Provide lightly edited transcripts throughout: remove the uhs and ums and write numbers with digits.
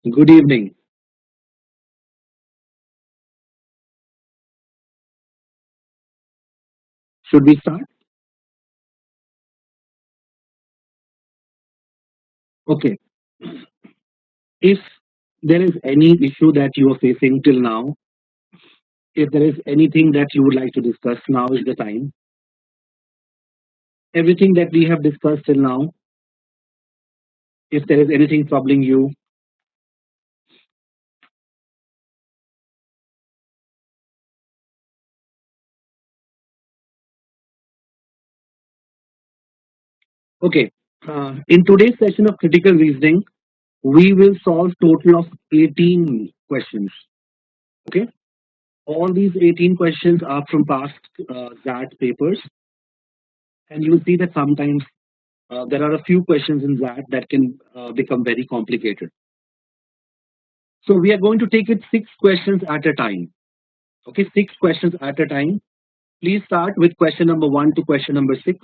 Good evening. Should we start? Okay. If there is any issue that you are facing till now, if there is anything that you would like to discuss, now is the time. Everything that we have discussed till now, if there is anything troubling you, okay. In today's session of critical reasoning, we will solve total of 18 questions. Okay. All these 18 questions are from past XAT papers, and you will see that sometimes there are a few questions in XAT that can become very complicated. So we are going to take it 6 questions at a time. Okay, 6 questions at a time. Please start with question number 1 to question number 6.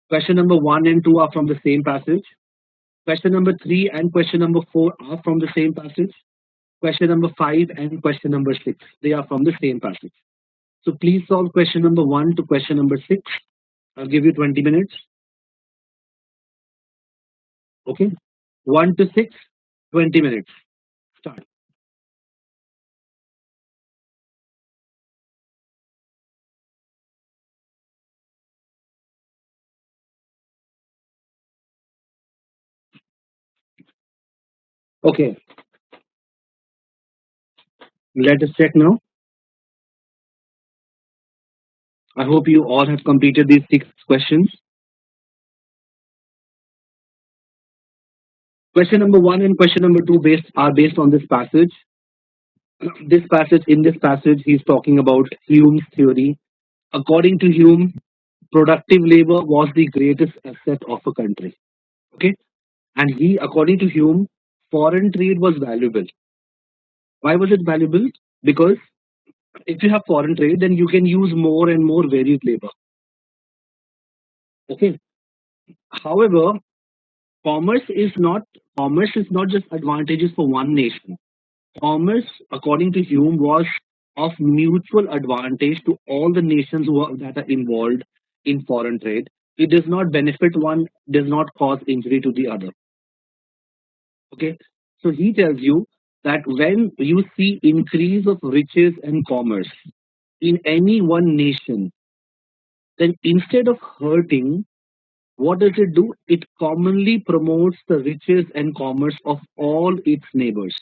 Question number 1 and 2 are from the same passage. Question number 3 and question number 4 are from the same passage. Question number 5 and question number 6, they are from the same passage. So please solve question number 1 to question number 6. I'll give you 20 minutes. Okay, 1 to 6, 20 minutes. Start. Okay, let us check now. I hope you all have completed these 6 questions. Question number 1 and question number 2 are based on this passage. In this passage, he's talking about Hume's theory. According to Hume, productive labor was the greatest asset of a country. Okay, and according to Hume, foreign trade was valuable. Why was it valuable? Because if you have foreign trade, then you can use more and more varied labor. Okay. However, commerce is not just advantageous for one nation. Commerce, according to Hume, was of mutual advantage to all the nations that are involved in foreign trade. It does not benefit one, does not cause injury to the other. Okay, so he tells you that when you see increase of riches and commerce in any one nation, then instead of hurting, what does it do? It commonly promotes the riches and commerce of all its neighbors.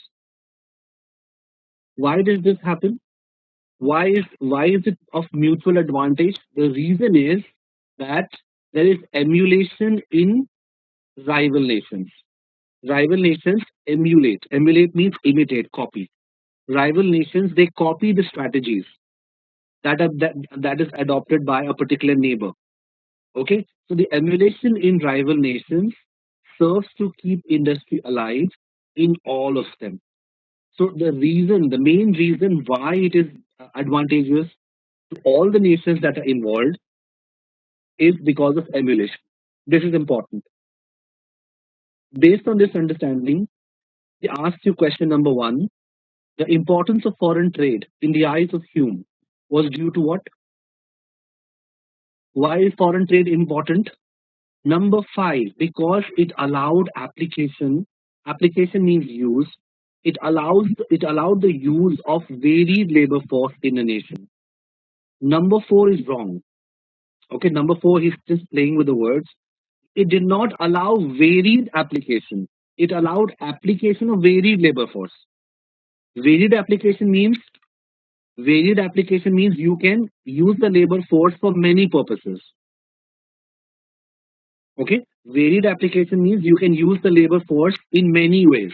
Why does this happen? Why is it of mutual advantage? The reason is that there is emulation in rival nations. Rival nations emulate. Emulate means imitate, copy. Rival nations, they copy the strategies that is adopted by a particular neighbor. Okay, so the emulation in rival nations serves to keep industry alive in all of them. So the main reason why it is advantageous to all the nations that are involved is because of emulation. This is important. Based on this understanding, he asks you question number 1. The importance of foreign trade in the eyes of Hume was due to what? Why is foreign trade important? Number 5, because it allowed application. Application means use. It allowed the use of varied labor force in a nation. Number 4 is wrong. Okay, number 4, he's just playing with the words. It did not allow varied application. It allowed application of varied labor force. Varied application means you can use the labor force for many purposes. Okay, varied application means you can use the labor force in many ways.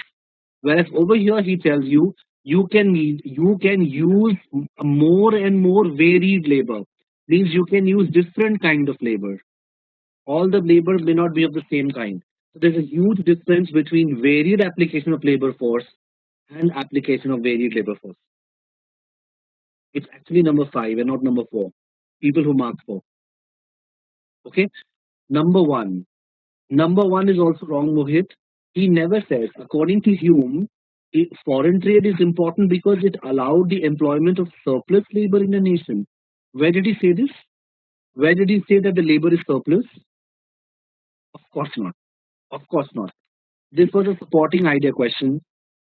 Whereas over here he tells you you can use more and more varied labor. Means you can use different kind of labor. All the labor may not be of the same kind. So there's a huge difference between varied application of labor force and application of varied labor force. It's actually number 5 and not number 4. People who mark 4. Okay. Number 1. Number 1 is also wrong, Mohit. He never says, according to Hume, foreign trade is important because it allowed the employment of surplus labor in a nation. Where did he say this? Where did he say that the labor is surplus? Of course not. Of course not. This was a supporting idea question.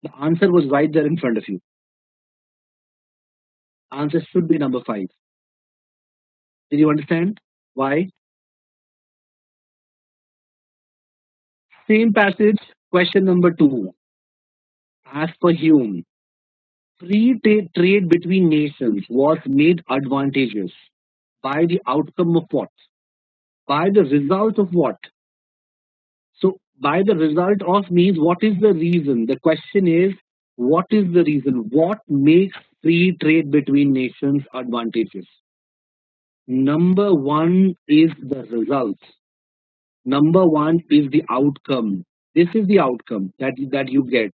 The answer was right there in front of you. Answer should be number 5. Did you understand? Why? Same passage, question number 2. As per Hume, free trade between nations was made advantageous by the outcome of what? By the result of what? So, by the result of means what is the reason? The question is, what is the reason? What makes free trade between nations advantageous? Number one is the result. Number one is the outcome. This is the outcome that you get.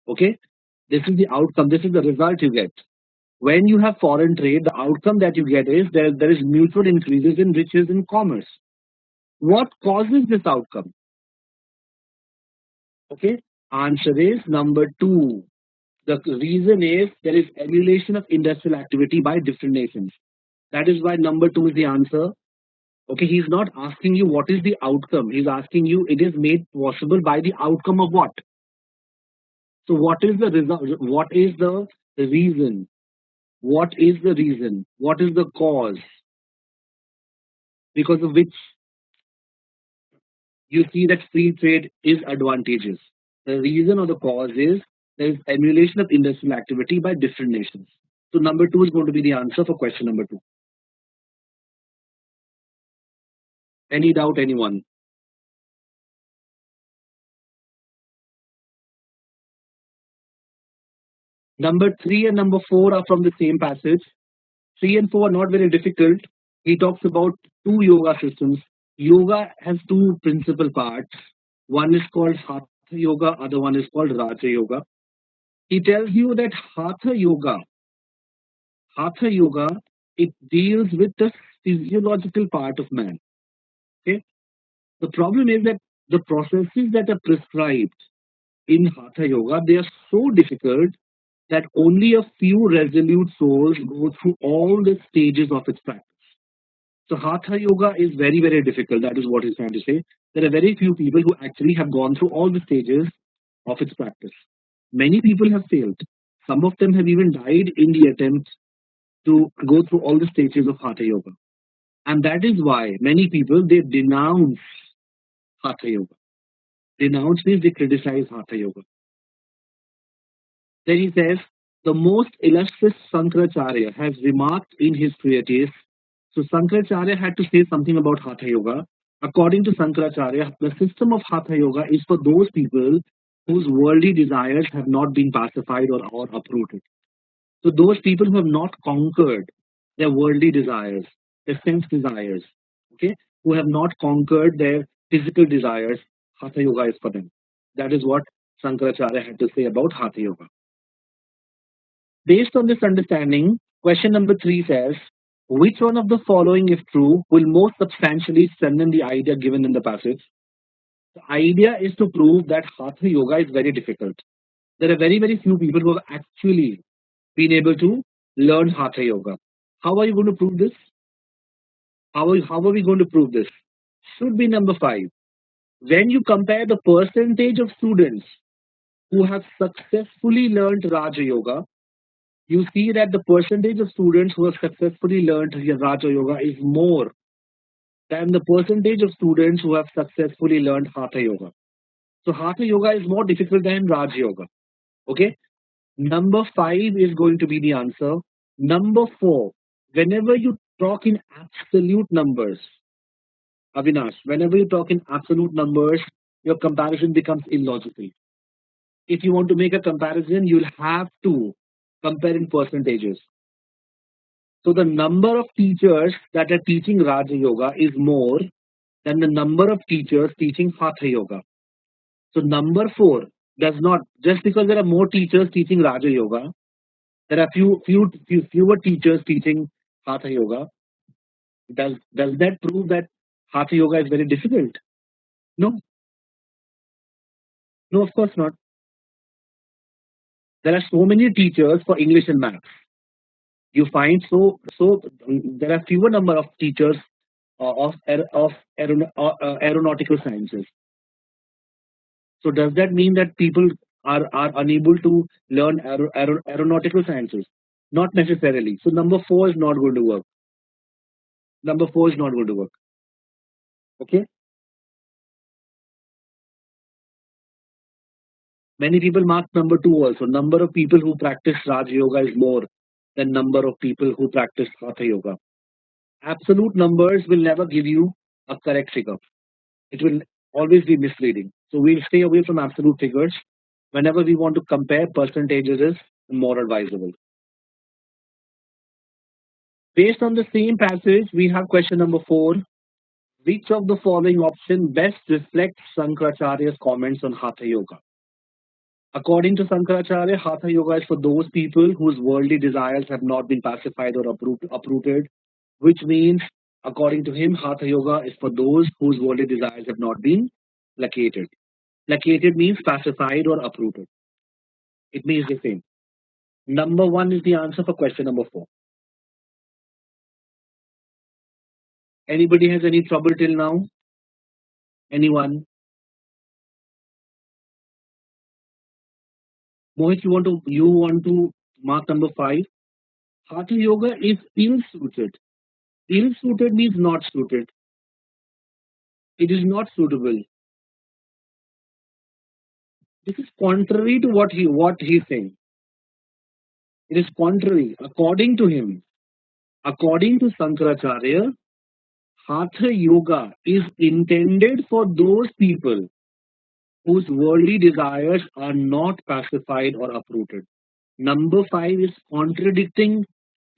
Okay? This is the outcome. This is the result you get. When you have foreign trade, the outcome that you get is there is mutual increases in riches in commerce. What causes this outcome? Okay? Answer is number 2. The reason is there is emulation of industrial activity by different nations. That is why number 2 is the answer. Okay, he's not asking you what is the outcome. He's asking you it is made possible by the outcome of what? So what is the result? What is the reason? What is the reason? What is the cause because of which you see that free trade is advantageous? The reason or the cause is there is emulation of industrial activity by different nations. So number 2 is going to be the answer for question number 2. Any doubt, anyone? Number 3 and number 4 are from the same passage. 3 and 4 are not very difficult. He talks about 2 yoga systems. Yoga has 2 principal parts. One is called Hatha Yoga, other one is called Raja Yoga. He tells you that Hatha Yoga, it deals with the physiological part of man. Okay. The problem is that the processes that are prescribed in Hatha Yoga, they are so difficult that only a few resolute souls go through all the stages of its practice. So Hatha Yoga is very, very difficult. That is what he's trying to say. There are very few people who actually have gone through all the stages of its practice. Many people have failed. Some of them have even died in the attempt to go through all the stages of Hatha Yoga. And that is why many people, they denounce Hatha Yoga. Denounce means they criticize Hatha Yoga. Then he says, the most illustrious Sankaracharya has remarked in his treatise. So Sankaracharya had to say something about Hatha Yoga. According to Sankaracharya, the system of Hatha Yoga is for those people whose worldly desires have not been pacified or uprooted. So those people who have not conquered their worldly desires, their sense desires, okay, who have not conquered their physical desires, Hatha Yoga is for them. That is what Sankaracharya had to say about Hatha Yoga. Based on this understanding, question number 3 says, which one of the following, if true, will most substantially strengthen the idea given in the passage? The idea is to prove that Hatha Yoga is very difficult. There are very, very few people who have actually been able to learn Hatha Yoga. How are you going to prove this? How are we going to prove this? Should be number 5. When you compare the percentage of students who have successfully learned Raja Yoga, you see that the percentage of students who have successfully learned Raja Yoga is more than the percentage of students who have successfully learned Hatha Yoga. So Hatha Yoga is more difficult than Raja Yoga. Okay. Number 5 is going to be the answer. Number 4, whenever you talk in absolute numbers, Avinash, whenever you talk in absolute numbers, your comparison becomes illogical. If you want to make a comparison, you'll have to compare in percentages. So the number of teachers that are teaching Raja Yoga is more than the number of teachers teaching Hatha Yoga. So number 4 does not, just because there are more teachers teaching Raja Yoga, there are fewer teachers teaching Hatha Yoga. Does that prove that Hatha Yoga is very difficult? No. No, of course not. There are so many teachers for English and maths. You find there are fewer number of teachers of aeronautical sciences. So does that mean that people are unable to learn aeronautical sciences? Not necessarily. So number four is not going to work. Number four is not going to work. Okay. Many people mark number two also. Number of people who practice Raj Yoga is more than number of people who practice Hatha Yoga. Absolute numbers will never give you a correct figure. It will always be misleading. So we'll stay away from absolute figures. Whenever we want to compare, percentages is more advisable. Based on the same passage, we have question number four. Which of the following option best reflects Sankaracharya's comments on Hatha Yoga? According to Sankaracharya, Hatha Yoga is for those people whose worldly desires have not been pacified or uprooted, which means, according to him, Hatha Yoga is for those whose worldly desires have not been placated. Placated means pacified or uprooted. It means the same. Number one is the answer for question number four. Anybody has any trouble till now? Anyone? Mohit, you want to mark number five? Hatha Yoga is ill-suited. Ill-suited means not suited. It is not suitable. This is contrary to what he's saying. It is contrary. According to him, according to Sankaracharya, Hatha Yoga is intended for those people whose worldly desires are not pacified or uprooted. Number five is contradicting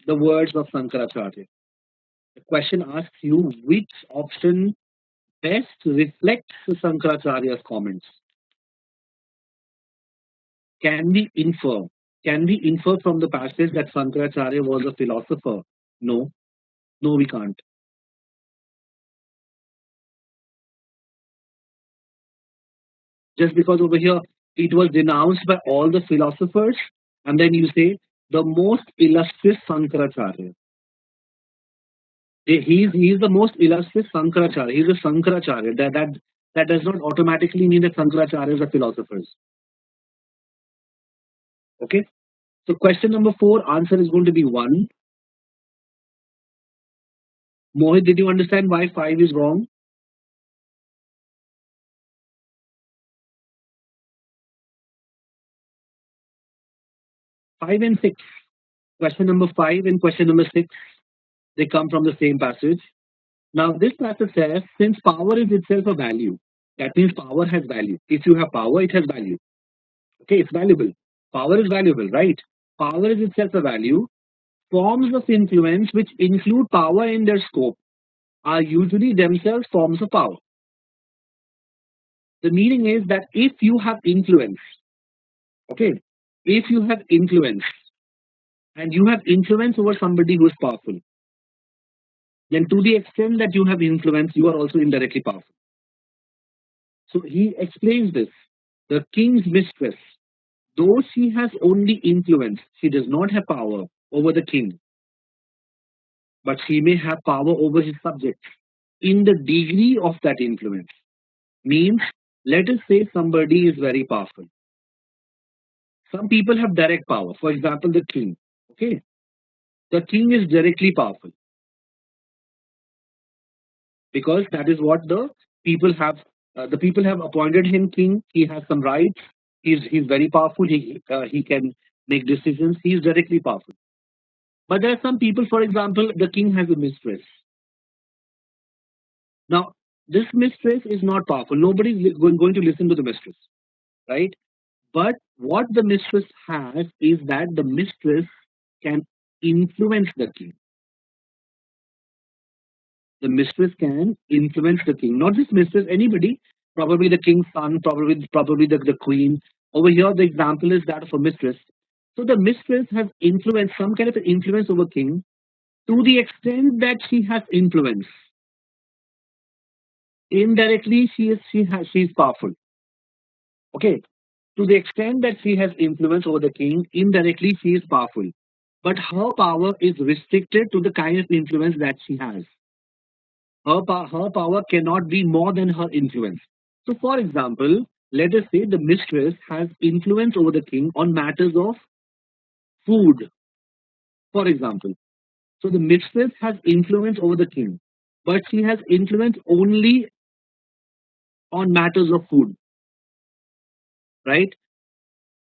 the words of Sankaracharya. The question asks you which option best reflects Sankaracharya's comments. Can we infer? Can we infer from the passage that Sankaracharya was a philosopher? No. No, we can't. Just because over here it was denounced by all the philosophers, and then you say the most illustrious Sankaracharya. He's the most illustrious Sankaracharya. He's a Sankaracharya. That does not automatically mean that Sankaracharyas are philosophers. Okay. So question number four, answer is going to be one. Mohit, did you understand why five is wrong? Five and six. Question number five and question number six, they come from the same passage. Now, this passage says, since power is itself a value, that means power has value. If you have power, it has value. Okay, it's valuable. Power is valuable, right? Power is itself a value. Forms of influence which include power in their scope are usually themselves forms of power. The meaning is that if you have influence, okay, if you have influence and you have influence over somebody who is powerful, then to the extent that you have influence, you are also indirectly powerful. So he explains this. The king's mistress, though she has only influence, she does not have power over the king, but she may have power over his subjects in the degree of that influence. Means, let us say somebody is very powerful. Some people have direct power. For example, the king. Okay, the king is directly powerful because that is what the people have. The people have appointed him king. He has some rights. He's very powerful. He can make decisions. He is directly powerful. But there are some people, for example, the king has a mistress. Now, this mistress is not powerful. Nobody is going to listen to the mistress, right? But what the mistress has is that the mistress can influence the king. The mistress can influence the king, not just mistress, anybody, probably the king's son, probably the queen. Over here, the example is that of a mistress. So the mistress has influence, some kind of influence over king, to the extent that she has influence. Indirectly, she is powerful. Okay, to the extent that she has influence over the king, indirectly she is powerful. But her power is restricted to the kind of influence that she has. Her power cannot be more than her influence. So, for example, let us say the mistress has influence over the king on matters of food, for example. So, the mistress has influence over the king, but she has influence only on matters of food, right?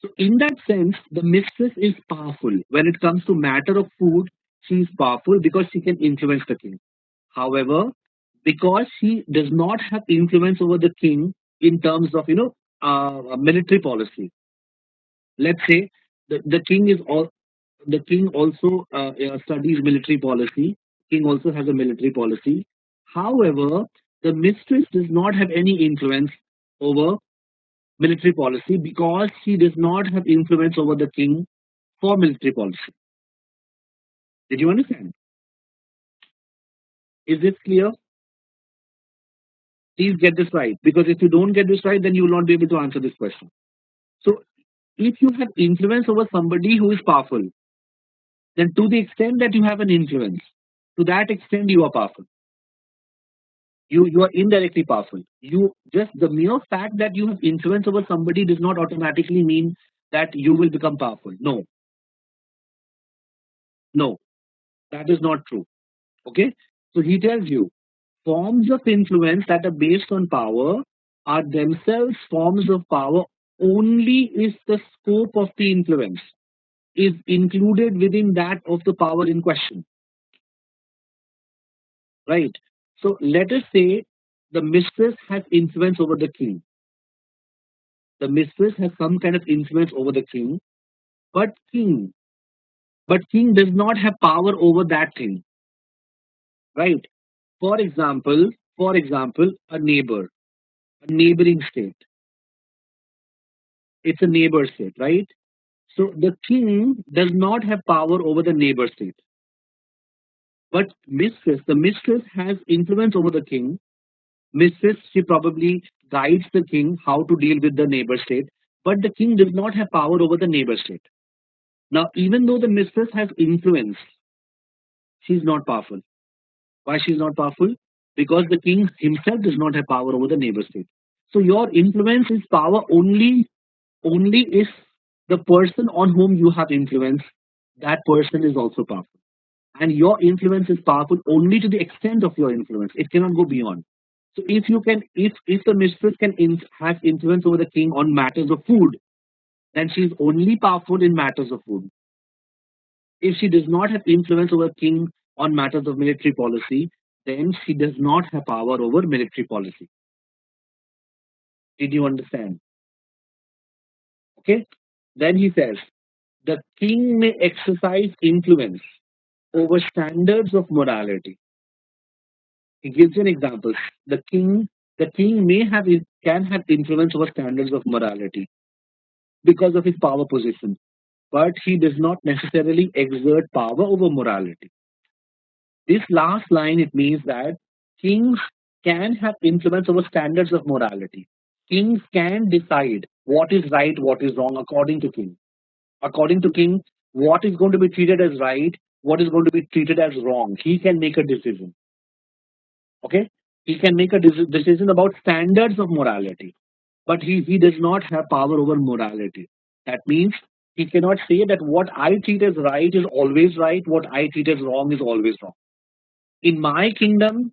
So, in that sense, the mistress is powerful. When it comes to matter of food, she is powerful because she can influence the king. However, because she does not have influence over the king in terms of military policy. Let's say the king is all the king also studies military policy. King also has a military policy. However, the mistress does not have any influence over military policy because she does not have influence over the king for military policy. Did you understand? Is this clear? Please get this right, because if you don't get this right, then you will not be able to answer this question. So, if you have influence over somebody who is powerful, then to the extent that you have an influence, to that extent you are powerful. You are indirectly powerful. You just the mere fact that you have influence over somebody does not automatically mean that you will become powerful. No, no, that is not true. Okay, so he tells you forms of influence that are based on power are themselves forms of power only if the scope of the influence is included within that of the power in question, right? So let us say the mistress has influence over the king. The mistress has some kind of influence over the king, but king, but king does not have power over that thing, right? For example, a neighboring state. It's a neighbor state, right? So the king does not have power over the neighbor state, but the mistress has influence over the king. Mistress, she probably guides the king how to deal with the neighbor state, but the king does not have power over the neighbor state. Now, even though the mistress has influence, she's not powerful. Why she's not powerful? Because the king himself does not have power over the neighbor state. So your influence is power only if the person on whom you have influence, that person is also powerful. And your influence is powerful only to the extent of your influence. It cannot go beyond. So if the mistress can have influence over the king on matters of food, then she is only powerful in matters of food. If she does not have influence over king on matters of military policy, then she does not have power over military policy. Did you understand? Okay. Then he says the king may exercise influence over standards of morality. He gives an example. The king can have influence over standards of morality because of his power position, but he does not necessarily exert power over morality. This last line, it means that kings can have influence over standards of morality. Kings can decide what is right, what is wrong according to king. According to king, what is going to be treated as right, what is going to be treated as wrong. He can make a decision. Okay, he can make a decision about standards of morality, but he does not have power over morality. That means he cannot say that what I treat as right is always right, what I treat as wrong is always wrong. In my kingdom,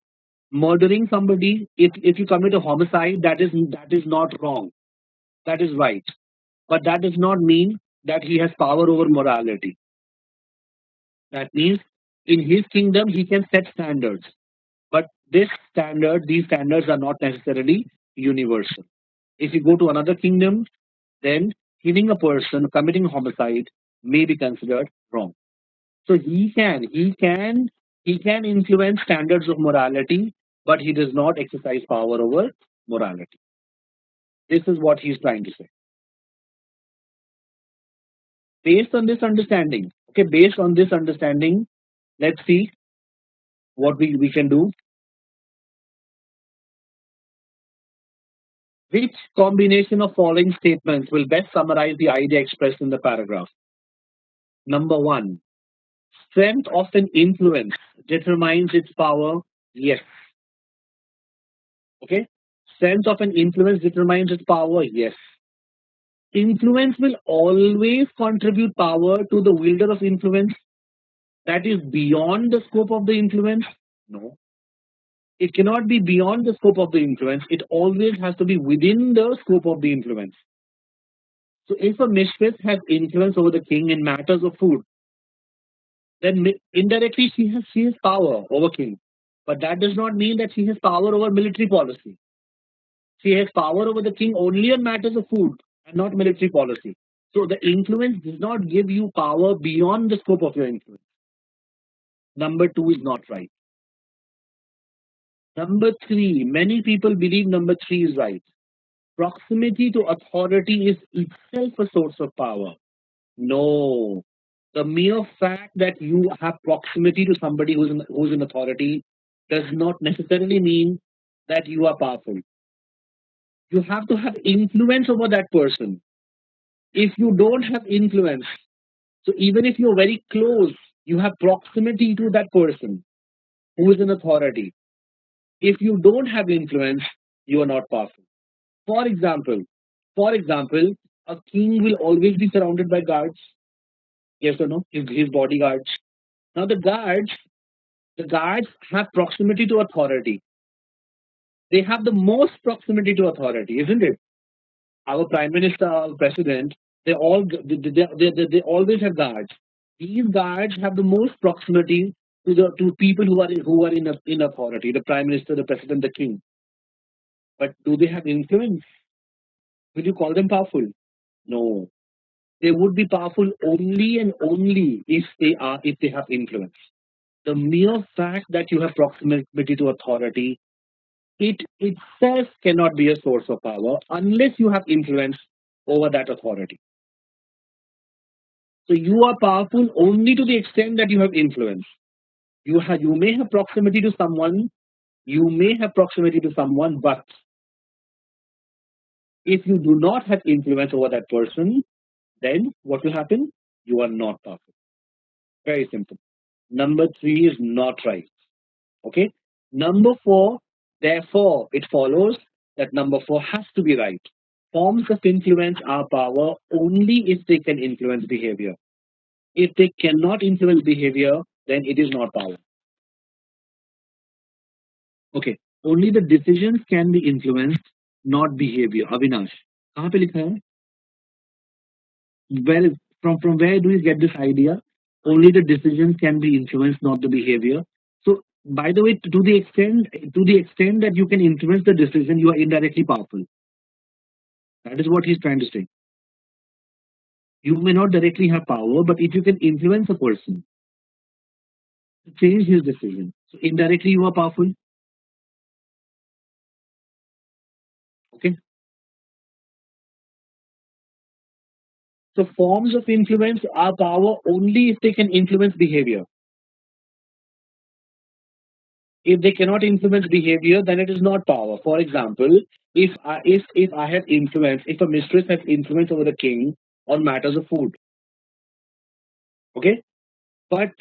murdering somebody, if you commit a homicide, that is not wrong, that is right, but that does not mean that he has power over morality. That means in his kingdom he can set standards, but these standards are not necessarily universal. If you go to another kingdom, then killing a person, committing homicide may be considered wrong. So he can influence standards of morality, but he does not exercise power over morality. This is what he's trying to say. Based on this understanding, okay, based on this understanding, let's see what we can do. Which combination of following statements will best summarize the idea expressed in the paragraph? Number one, strength of an influence determines its power. Yes. Okay. Strength of an influence determines its power. Yes. Influence will always contribute power to the wielder of influence that is beyond the scope of the influence. No. It cannot be beyond the scope of the influence. It always has to be within the scope of the influence. So if a mistress has influence over the king in matters of food, then indirectly she has power over king. But that does not mean that she has power over military policy. She has power over the king only on matters of food and not military policy. So the influence does not give you power beyond the scope of your influence. Number two is not right. Number three, many people believe number three is right. Proximity to authority is itself a source of power. No. The mere fact that you have proximity to somebody who's in authority does not necessarily mean that you are powerful. You have to have influence over that person. If you don't have influence, so even if you're very close, you have proximity to that person who is in authority. If you don't have influence, you are not powerful. For example, for example, a king will always be surrounded by guards. Yes or no? His bodyguards. Now the guards have proximity to authority. They have the most proximity to authority, isn't it? Our prime minister, our president, they always have guards. These guards have the most proximity to people who are in authority, the prime minister, the president, the king. But do they have influence? Will you call them powerful? No. They would be powerful only and only if they have influence. The mere fact that you have proximity to authority, it itself cannot be a source of power unless you have influence over that authority. So you are powerful only to the extent that you have influence. You may have proximity to someone, but if you do not have influence over that person, then what will happen? You are not powerful. Very simple. Number three is not right. Okay. Number four, therefore, it follows that number four has to be right. Forms of influence are power only if they can influence behavior. If they cannot influence behavior, then it is not power. Okay. Only the decisions can be influenced, not behavior. Avinash. कहाँ पे लिखा है? Where from where do you get this idea? Only the decisions can be influenced, not the behavior. So, by the way, to the extent that you can influence the decision, you are indirectly powerful. That is what he's trying to say. You may not directly have power, but if you can influence a person to change his decision, so indirectly you are powerful. Okay. So forms of influence are power only if they can influence behavior. If they cannot influence behavior, then it is not power. For example, if I have influence, if a mistress has influence over the king on matters of food, okay, but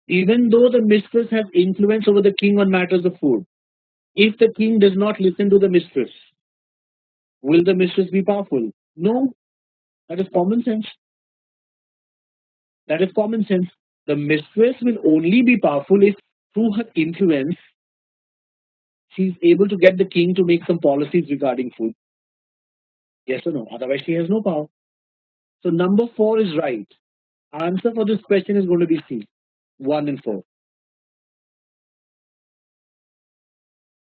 even though the mistress has influence over the king on matters of food, if the king does not listen to the mistress, will the mistress be powerful? No, that is common sense. That is common sense. The mistress will only be powerful if, through her influence, she's able to get the king to make some policies regarding food. Yes or no? Otherwise, she has no power. So number four is right. Answer for this question is going to be C. 1 and 4.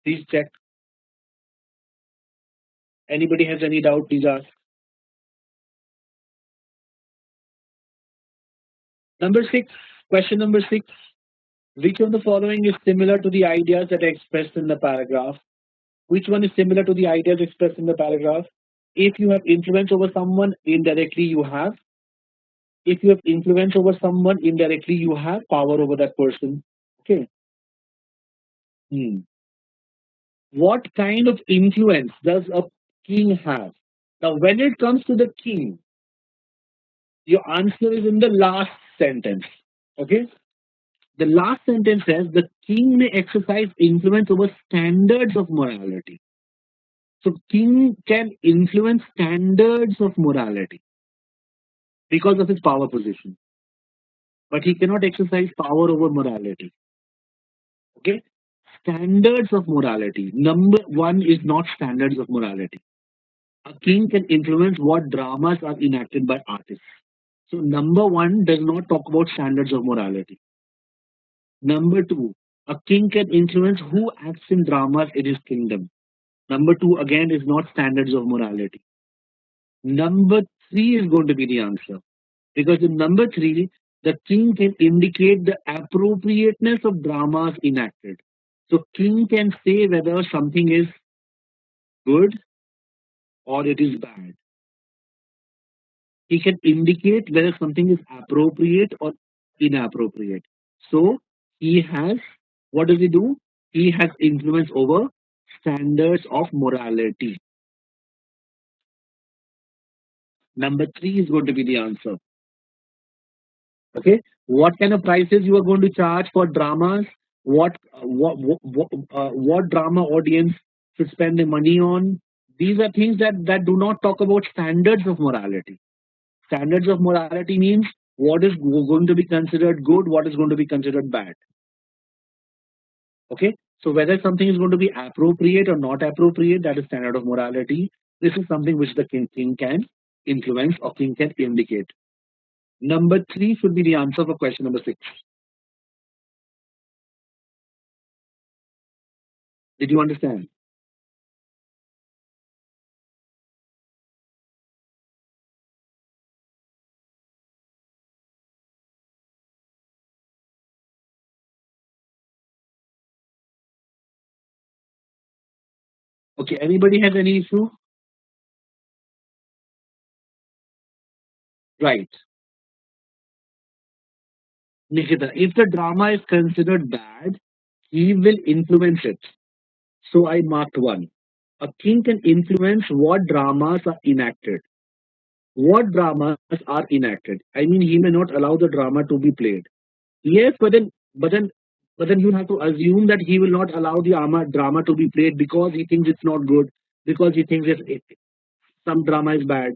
Please check. Anybody has any doubt, please ask. Number 6. Question number 6. Which of the following is similar to the ideas that are expressed in the paragraph? Which one is similar to the ideas expressed in the paragraph? If you have influence over someone, indirectly you have. If you have influence over someone, indirectly you have power over that person. Okay. What kind of influence does a king has. Now, when it comes to the king, your answer is in the last sentence. Okay? The last sentence says the king may exercise influence over standards of morality. So, king can influence standards of morality because of his power position, but he cannot exercise power over morality. Okay? Standards of morality. Number one is not standards of morality. A king can influence what dramas are enacted by artists. So, number one does not talk about standards of morality. Number two, a king can influence who acts in dramas in his kingdom. Number two, again, is not standards of morality. Number three is going to be the answer. Because in number three, the king can indicate the appropriateness of dramas enacted. So, king can say whether something is good or it is bad. He can indicate whether something is appropriate or inappropriate. So he has, what does he do? He has influence over standards of morality. Number three is going to be the answer. Okay, what kind of prices you are going to charge for dramas? What drama audience should spend their money on? These are things that do not talk about standards of morality. Standards of morality means what is going to be considered good, what is going to be considered bad. Okay, so whether something is going to be appropriate or not appropriate, that is standard of morality. This is something which the king can influence or king can indicate. Number three should be the answer for question number six. Did you understand? Okay, anybody has any issue? Right. Nikita, if the drama is considered bad, he will influence it. So I marked one. A king can influence what dramas are enacted. What dramas are enacted? I mean, he may not allow the drama to be played. Yes, but then you have to assume that he will not allow the drama to be played because he thinks it's not good, because he thinks some drama is bad.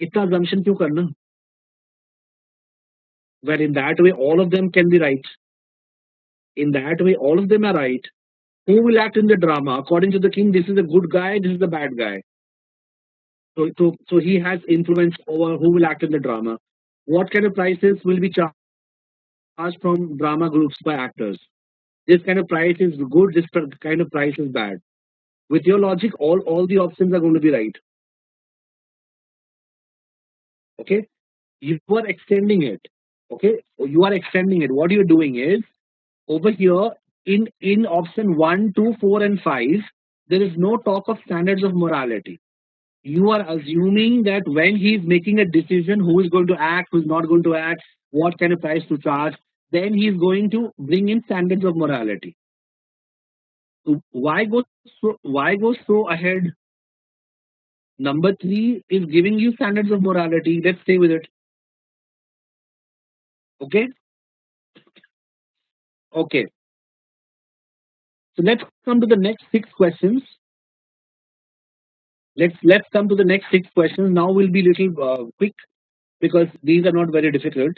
इतना assumption क्यों करना? Where in that way all of them can be right. In that way all of them are right. Who will act in the drama? According to the king, this is a good guy, this is the bad guy. So he has influence over who will act in the drama. What kind of prices will be charged from drama groups by actors? This kind of price is good, this kind of price is bad. With your logic, all the options are going to be right. Okay, you are extending it. Okay, you are extending it. What you're doing is over here in option 1, 2, 4, and 5, there is no talk of standards of morality. You are assuming that when he's making a decision, who is going to act, who's not going to act, what kind of price to charge, then he's going to bring in standards of morality. So why go so ahead? Number three is giving you standards of morality. Let's stay with it. Okay. Okay. So let's come to the next six questions. Let's come to the next six questions. Now we'll be little quick because these are not very difficult.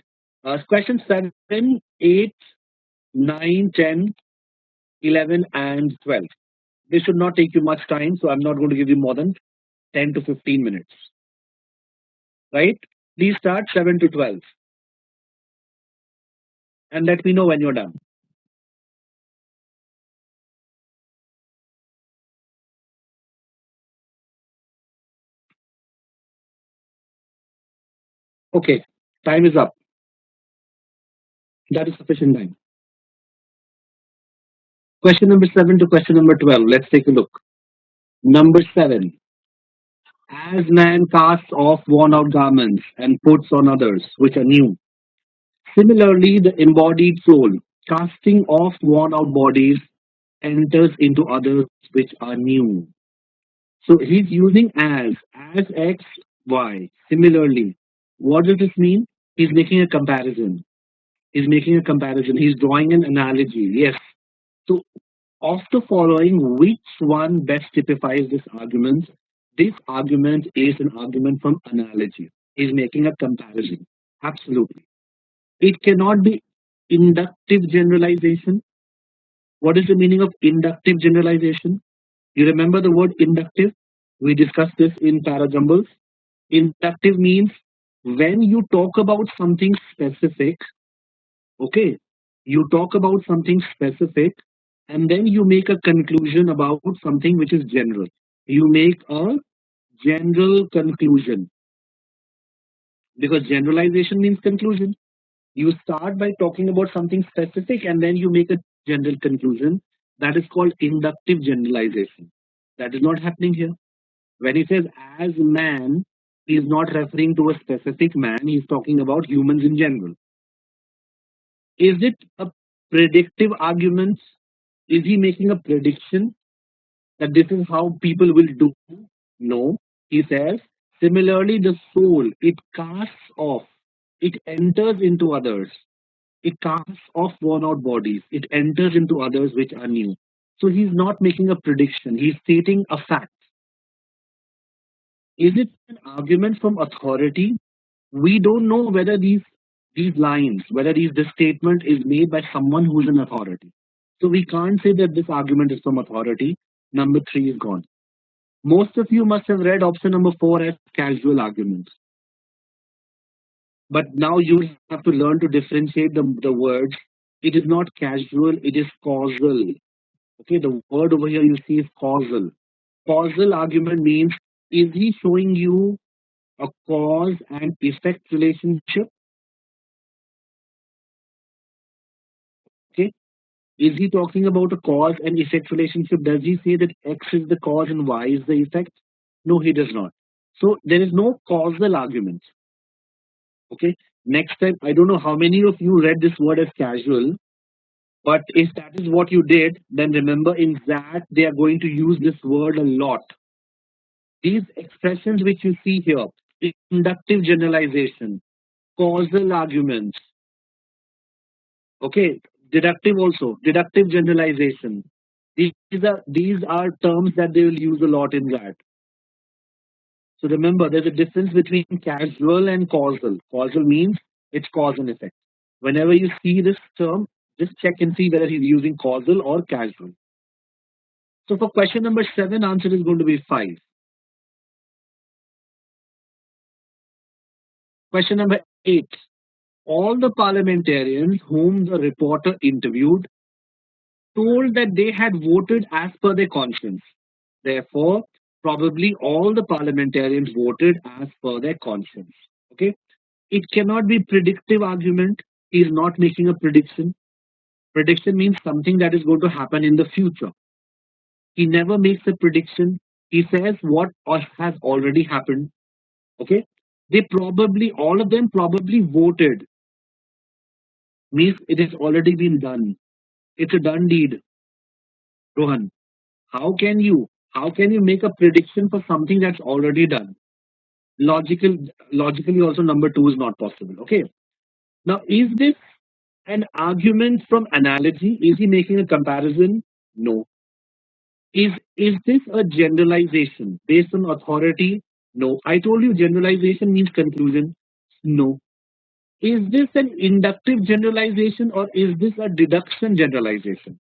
Question 7, 8, 9, 10, 11, and 12. This should not take you much time, so I'm not going to give you more than 10 to 15 minutes. Right? Please start 7 to 12 and let me know when you're done. Okay, time is up. That is sufficient time. Question number 7 to question number 12. Let's take a look. Number 7. As man casts off worn out garments and puts on others which are new, similarly the embodied soul, casting off worn out bodies, enters into others which are new. So he's using as X, Y. Similarly, what does this mean? He's making a comparison. He's making a comparison. He's drawing an analogy. Yes. So of the following, which one best typifies this argument? This argument is an argument from analogy. He's making a comparison. Absolutely. It cannot be inductive generalization. What is the meaning of inductive generalization? You remember the word inductive? We discussed this in parajumbles. Inductive means when you talk about something specific, okay, you talk about something specific and then you make a conclusion about something which is general. You make a general conclusion because generalization means conclusion. You start by talking about something specific and then you make a general conclusion. That is called inductive generalization. That is not happening here. When he says as man, he is not referring to a specific man, he is talking about humans in general. Is it a predictive argument? Is he making a prediction that this is how people will do? No. He says, similarly, the soul, it casts off, it enters into others, it casts off worn out bodies, it enters into others which are new. So he's not making a prediction, he's stating a fact. Is it an argument from authority? We don't know whether these lines, whether this statement is made by someone who is an authority. So we can't say that this argument is from authority. Number three is gone. Most of you must have read option number four as casual arguments. But now you have to learn to differentiate the words. It is not casual, it is causal. Okay, the word over here you see is causal. Causal argument means, is he showing you a cause and effect relationship? Okay. Is he talking about a cause and effect relationship? Does he say that X is the cause and Y is the effect? No, he does not. So there is no causal argument. Okay. Next time, I don't know how many of you read this word as casual, but if that is what you did, then remember in XAT they are going to use this word a lot. These expressions which you see here, inductive generalization, causal arguments, okay, deductive also, deductive generalization. These are terms that they will use a lot in that. So remember, there's a difference between casual and causal. Causal means it's cause and effect. Whenever you see this term, just check and see whether he's using causal or casual. So for question number 7, answer is going to be 5. Question number 8. All the parliamentarians whom the reporter interviewed told that they had voted as per their conscience. Therefore, probably all the parliamentarians voted as per their conscience. Okay? It cannot be predictive argument. He is not making a prediction. Prediction means something that is going to happen in the future. He never makes a prediction. He says what has already happened. Okay? They probably, all of them probably voted. Means it has already been done. It's a done deed. Rohan, how can you make a prediction for something that's already done? Logical, logically also number 2 is not possible. Okay. Now, is this an argument from analogy? Is he making a comparison? No. Is this a generalization based on authority? No. I told you generalization means conclusion. No. Is this an inductive generalization or is this a deduction generalization?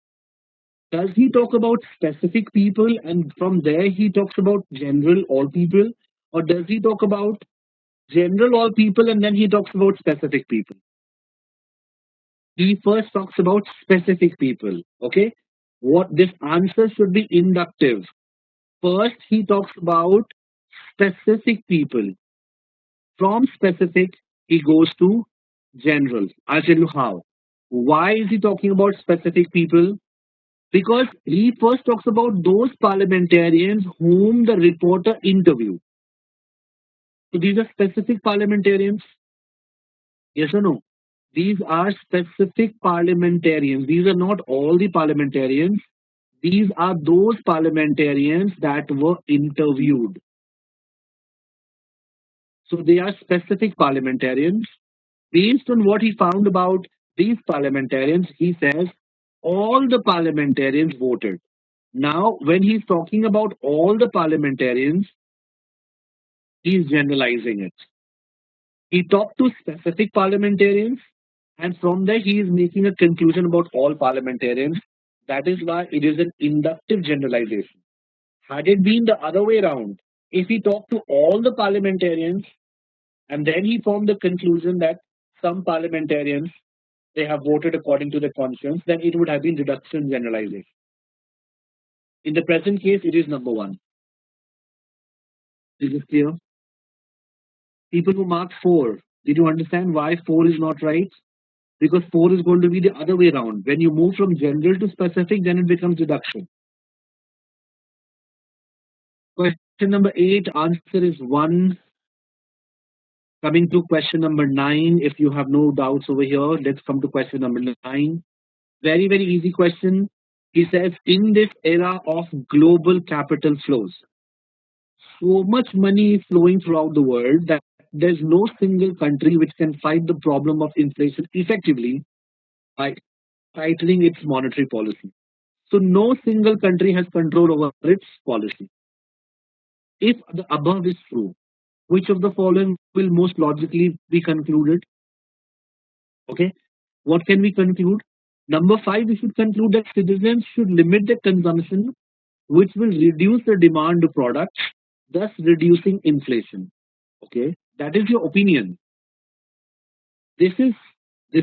Does he talk about specific people and from there he talks about general all people? Or does he talk about general all people and then he talks about specific people? He first talks about specific people. Okay. What this answer should be inductive. First, he talks about specific people. From specific, he goes to general. I'll tell you how. Why is he talking about specific people? Because he first talks about those parliamentarians whom the reporter interviewed. So these are specific parliamentarians. Yes or no? These are specific parliamentarians. These are not all the parliamentarians. These are those parliamentarians that were interviewed. So they are specific parliamentarians. Based on what he found about these parliamentarians, he says all the parliamentarians voted. Now, when he's talking about all the parliamentarians, he's generalizing it. He talked to specific parliamentarians, and from there, he is making a conclusion about all parliamentarians. That is why it is an inductive generalization. Had it been the other way around, if he talked to all the parliamentarians and then he formed the conclusion that some parliamentarians they have voted according to their conscience, then it would have been reduction generalization. In the present case, it is number one. Is it clear? People who marked 4, did you understand why 4 is not right? Because 4 is going to be the other way around. When you move from general to specific, then it becomes deduction. Question number 8, answer is 1. Coming to question number 9, if you have no doubts over here, let's come to question number 9. Very, very easy question. He says, in this era of global capital flows, so much money is flowing throughout the world that there's no single country which can fight the problem of inflation effectively by tightening its monetary policy. So no single country has control over its policy. If the above is true, which of the following will most logically be concluded? Okay, what can we conclude? Number 5, we should conclude that citizens should limit their consumption, which will reduce the demand of products, thus reducing inflation. Okay, that is your opinion. This is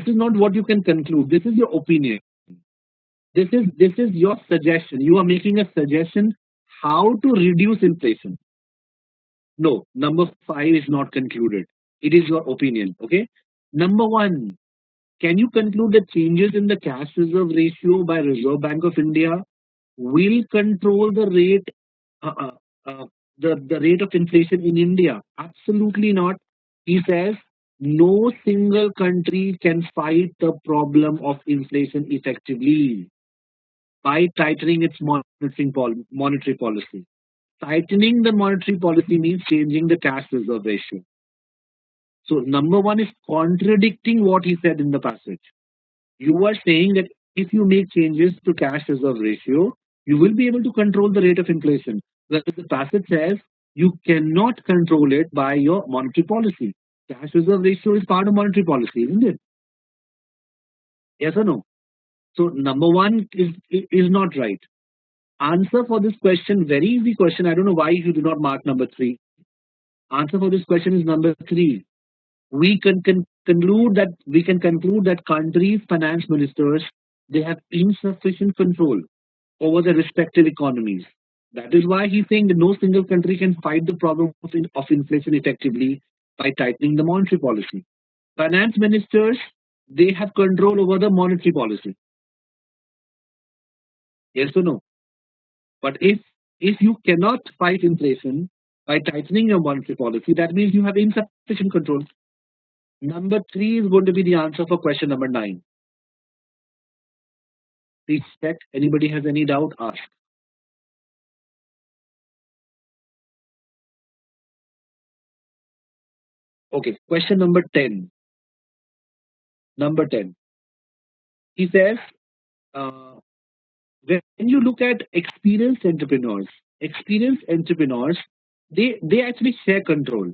not what you can conclude. This is your opinion. This is your suggestion. You are making a suggestion how to reduce inflation. No, number 5 is not concluded. It is your opinion. Okay. Number 1, can you conclude that changes in the cash reserve ratio by Reserve Bank of India will control the rate uh, uh, the rate of inflation in India? Absolutely not. He says no single country can fight the problem of inflation effectively by tightening its monetary policy. Tightening the monetary policy means changing the cash reserve ratio. So, number 1 is contradicting what he said in the passage. You are saying that if you make changes to cash reserve ratio, you will be able to control the rate of inflation. Whereas the passage says you cannot control it by your monetary policy. Cash reserve ratio is part of monetary policy, isn't it? Yes or no? So number 1 is not right. Answer for this question, very easy question. I don't know why you do not mark number 3. Answer for this question is number 3. We can conclude that countries' finance ministers they have insufficient control over their respective economies. That is why he's saying that no single country can fight the problem of inflation effectively by tightening the monetary policy. Finance ministers they have control over the monetary policy. Yes or no? But if you cannot fight inflation by tightening your monetary policy, that means you have insufficient control. Number 3 is going to be the answer for question number 9. Please check. Anybody has any doubt? Ask. Okay. Question number 10. Number 10. He says, uh, when you look at experienced entrepreneurs, they actually share control.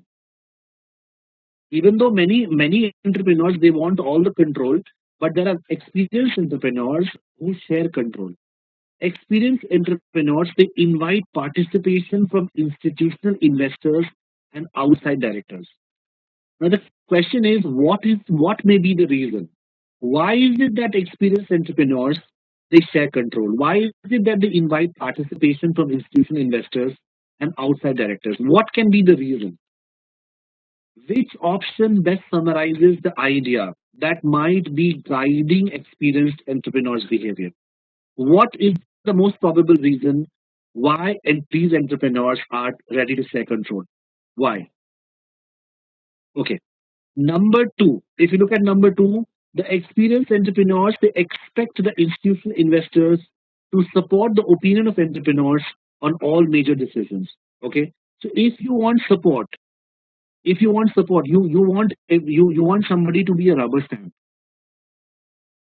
Even though many entrepreneurs they want all the control, but there are experienced entrepreneurs who share control. Experienced entrepreneurs they invite participation from institutional investors and outside directors. Now the question is, what may be the reason? Why is it that experienced entrepreneurs they share control? Why is it that they invite participation from institutional investors and outside directors? What can be the reason? Which option best summarizes the idea that might be guiding experienced entrepreneurs' behavior? What is the most probable reason why these entrepreneurs are ready to share control? Why? Okay. Number 2, if you look at number 2, the experienced entrepreneurs they expect the institutional investors to support the opinion of entrepreneurs on all major decisions. Okay, so if you want support, you want somebody to be a rubber stamp.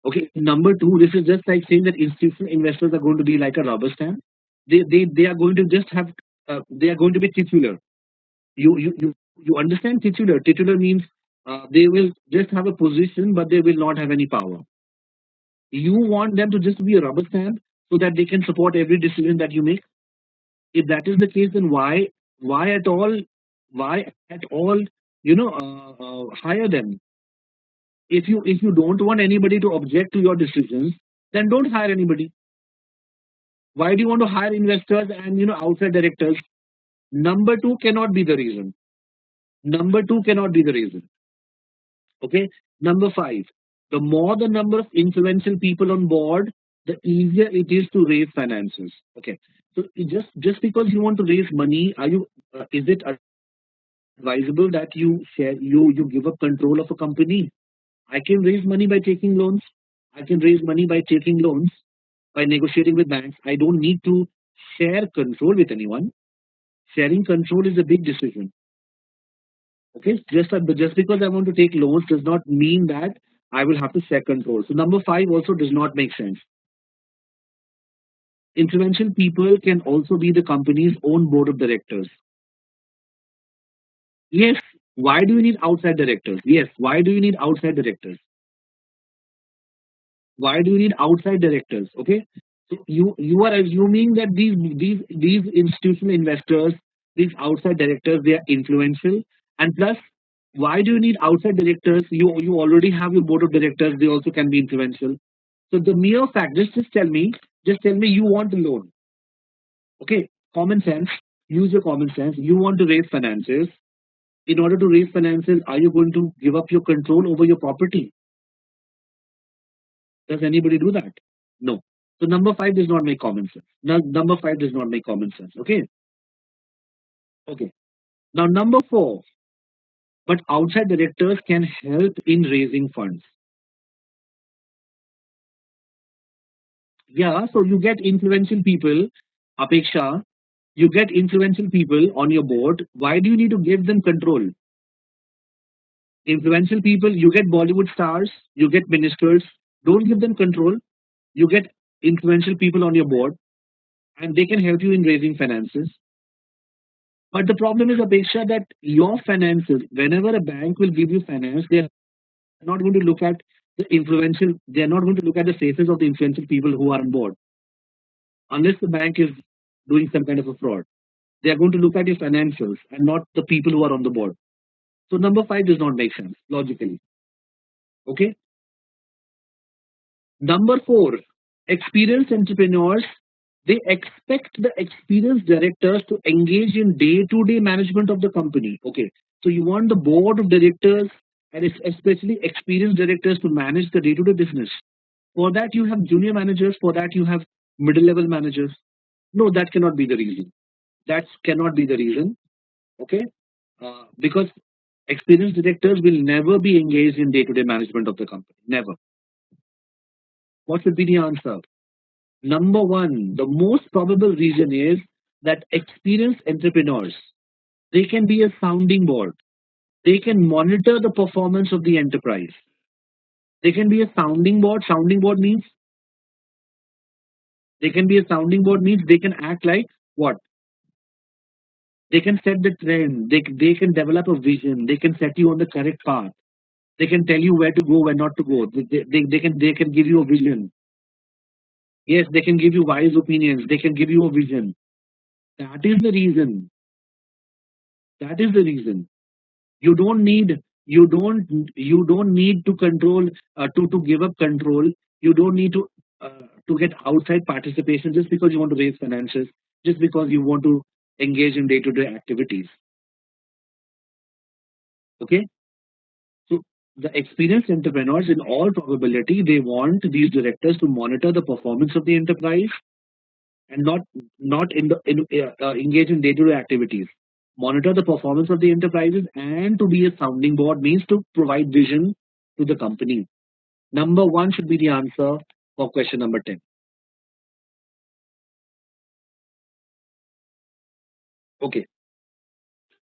Okay, number two, this is just like saying that institutional investors are going to be like a rubber stamp. They are going to just have they are going to be titular. You understand titular? Titular means they will just have a position, but they will not have any power. You want them to just be a rubber stamp so that they can support every decision that you make. If that is the case, then why at all why at all hire them? If you don't want anybody to object to your decisions, then don't hire anybody. Why do you want to hire investors and outside directors? Number two cannot be the reason. Number two cannot be the reason. Okay. Number five, the more the number of influential people on board, the easier it is to raise finances. Okay. So just because you want to raise money, is it advisable that you give up control of a company? I can raise money by taking loans. I can raise money by taking loans, by negotiating with banks. I don't need to share control with anyone. Sharing control is a big decision. Okay, just because I want to take loans does not mean that I will have to share control. So number five also does not make sense. Influential people can also be the company's own board of directors. Yes, why do you need outside directors? Yes, why do you need outside directors? Why do you need outside directors? Okay, so you are assuming that these institutional investors, these outside directors, they are influential, and plus, why do you need outside directors? You already have your board of directors; they also can be influential. So the mere fact, just tell me you want a loan. Okay, common sense. Use your common sense. You want to raise finances. In order to raise finances, are you going to give up your control over your property? Does anybody do that? No. So number five does not make common sense. Now, number five does not make common sense. Okay. Okay. Now number four, but outside directors can help in raising funds. Yeah. So you get influential people, Apeksha. You get influential people on your board. Why do you need to give them control? Influential people, you get Bollywood stars, you get ministers. Don't give them control. You get influential people on your board, and they can help you in raising finances. But the problem is, Apeksha, that your finances, whenever a bank will give you finance, they are not going to look at they are not going to look at the faces of the influential people who are on board, unless the bank is doing some kind of a fraud. They are going to look at your financials and not the people who are on the board. So number five does not make sense logically. Okay. Number four, experienced entrepreneurs, they expect the experienced directors to engage in day-to-day management of the company. Okay, so you want the board of directors and especially experienced directors to manage the day-to-day business. For that, you have junior managers. For that, you have middle-level managers. No, that cannot be the reason. That cannot be the reason. Okay, because experienced directors will never be engaged in day-to-day management of the company. Never. What should be the answer? Number one, the most probable reason is that experienced entrepreneurs, they can be a sounding board. They can monitor the performance of the enterprise. They can be a sounding board. Sounding board means they can act like what? They can set the trend. They can develop a vision. They can set you on the correct path. They can tell you where to go, where not to go. They can give you a vision. Yes, they can give you wise opinions. They can give you a vision. That is the reason. That is the reason. You don't need you don't need to control to give up control. You don't need to get outside participation just because you want to raise finances, just because you want to engage in day-to-day activities. Okay, so the experienced entrepreneurs, in all probability, they want these directors to monitor the performance of the enterprise and not engage in day-to-day activities. Monitor the performance of the enterprises, and to be a sounding board means to provide vision to the company. Number one should be the answer for question number 10. Okay.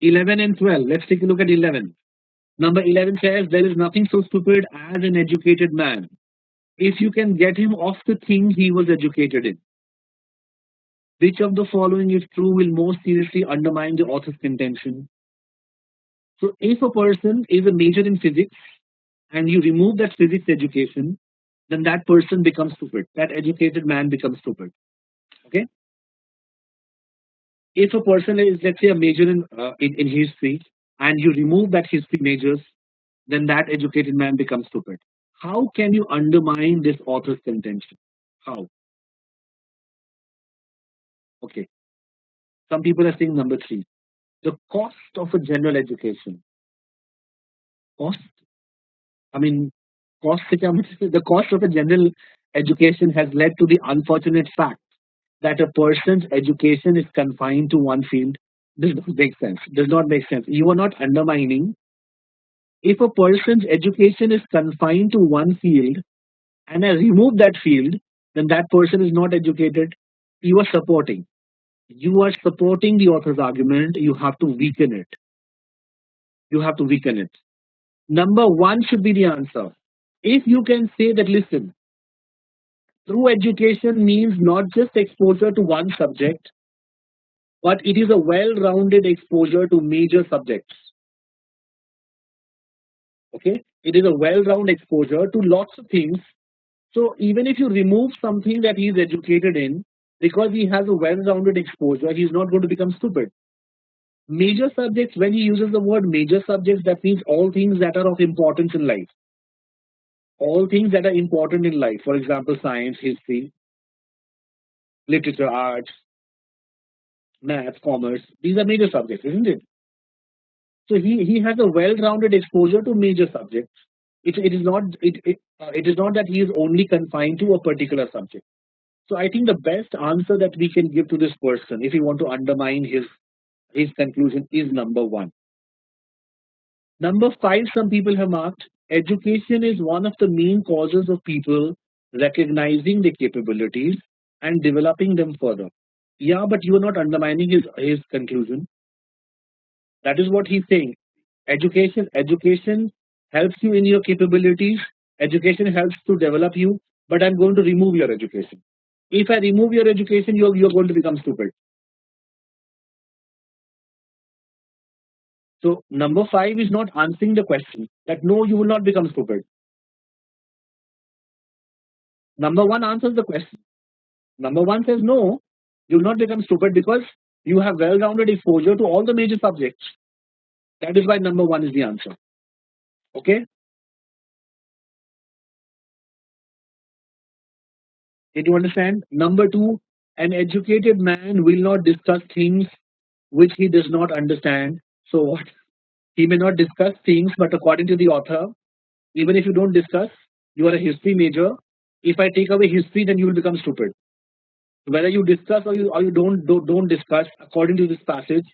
11 and 12. Let's take a look at 11. Number 11 says there is nothing so stupid as an educated man if you can get him off the things he was educated in. Which of the following, if true, will most seriously undermine the author's contention? So, if a person is a major in physics and you remove that physics education, then that person becomes stupid. That educated man becomes stupid. Okay. If a person is, let's say, a major in history and you remove that history majors, then that educated man becomes stupid. How can you undermine this author's contention? How? Okay. Some people are saying number three, the cost of a general education. Cost? I mean, cost से क्या मतलब? The cost of a general education has led to the unfortunate fact that a person's education is confined to one field. Does not make sense. Does not make sense. You are not undermining. If a person's education is confined to one field and I remove that field, then that person is not educated. You are supporting. You are supporting the author's argument. You have to weaken it. You have to weaken it. Number one should be the answer. If you can say that, listen, true education means not just exposure to one subject, but it is a well rounded exposure to major subjects. Okay? It is a well rounded exposure to lots of things. So even if you remove something that he is educated in, because he has a well rounded exposure, he is not going to become stupid. Major subjects, when he uses the word major subjects, that means all things that are of importance in life. All things that are important in life. For example, science, history, literature, arts, math, commerce. These are major subjects, isn't it? So he has a well-rounded exposure to major subjects. It is not that he is only confined to a particular subject. So I think the best answer that we can give to this person, if we want to undermine his conclusion, is number one. Number five, some people have marked education is one of the main causes of people recognizing their capabilities and developing them further. Yeah, but you are not undermining his conclusion. That is what he's saying. Education helps you in your capabilities. Education helps to develop you, but I'm going to remove your education. If I remove your education, you're going to become stupid. So number five is not answering the question that no, you will not become stupid. Number one answers the question. Number one says no, you will not become stupid because you have well-rounded exposure to all the major subjects. That is why number one is the answer. Okay? Did you understand? Number two, an educated man will not discuss things which he does not understand. So what? He may not discuss things, but according to the author, even if you don't discuss, you are a history major. If I take away history, then you will become stupid. Whether you discuss or you don't discuss, according to this passage,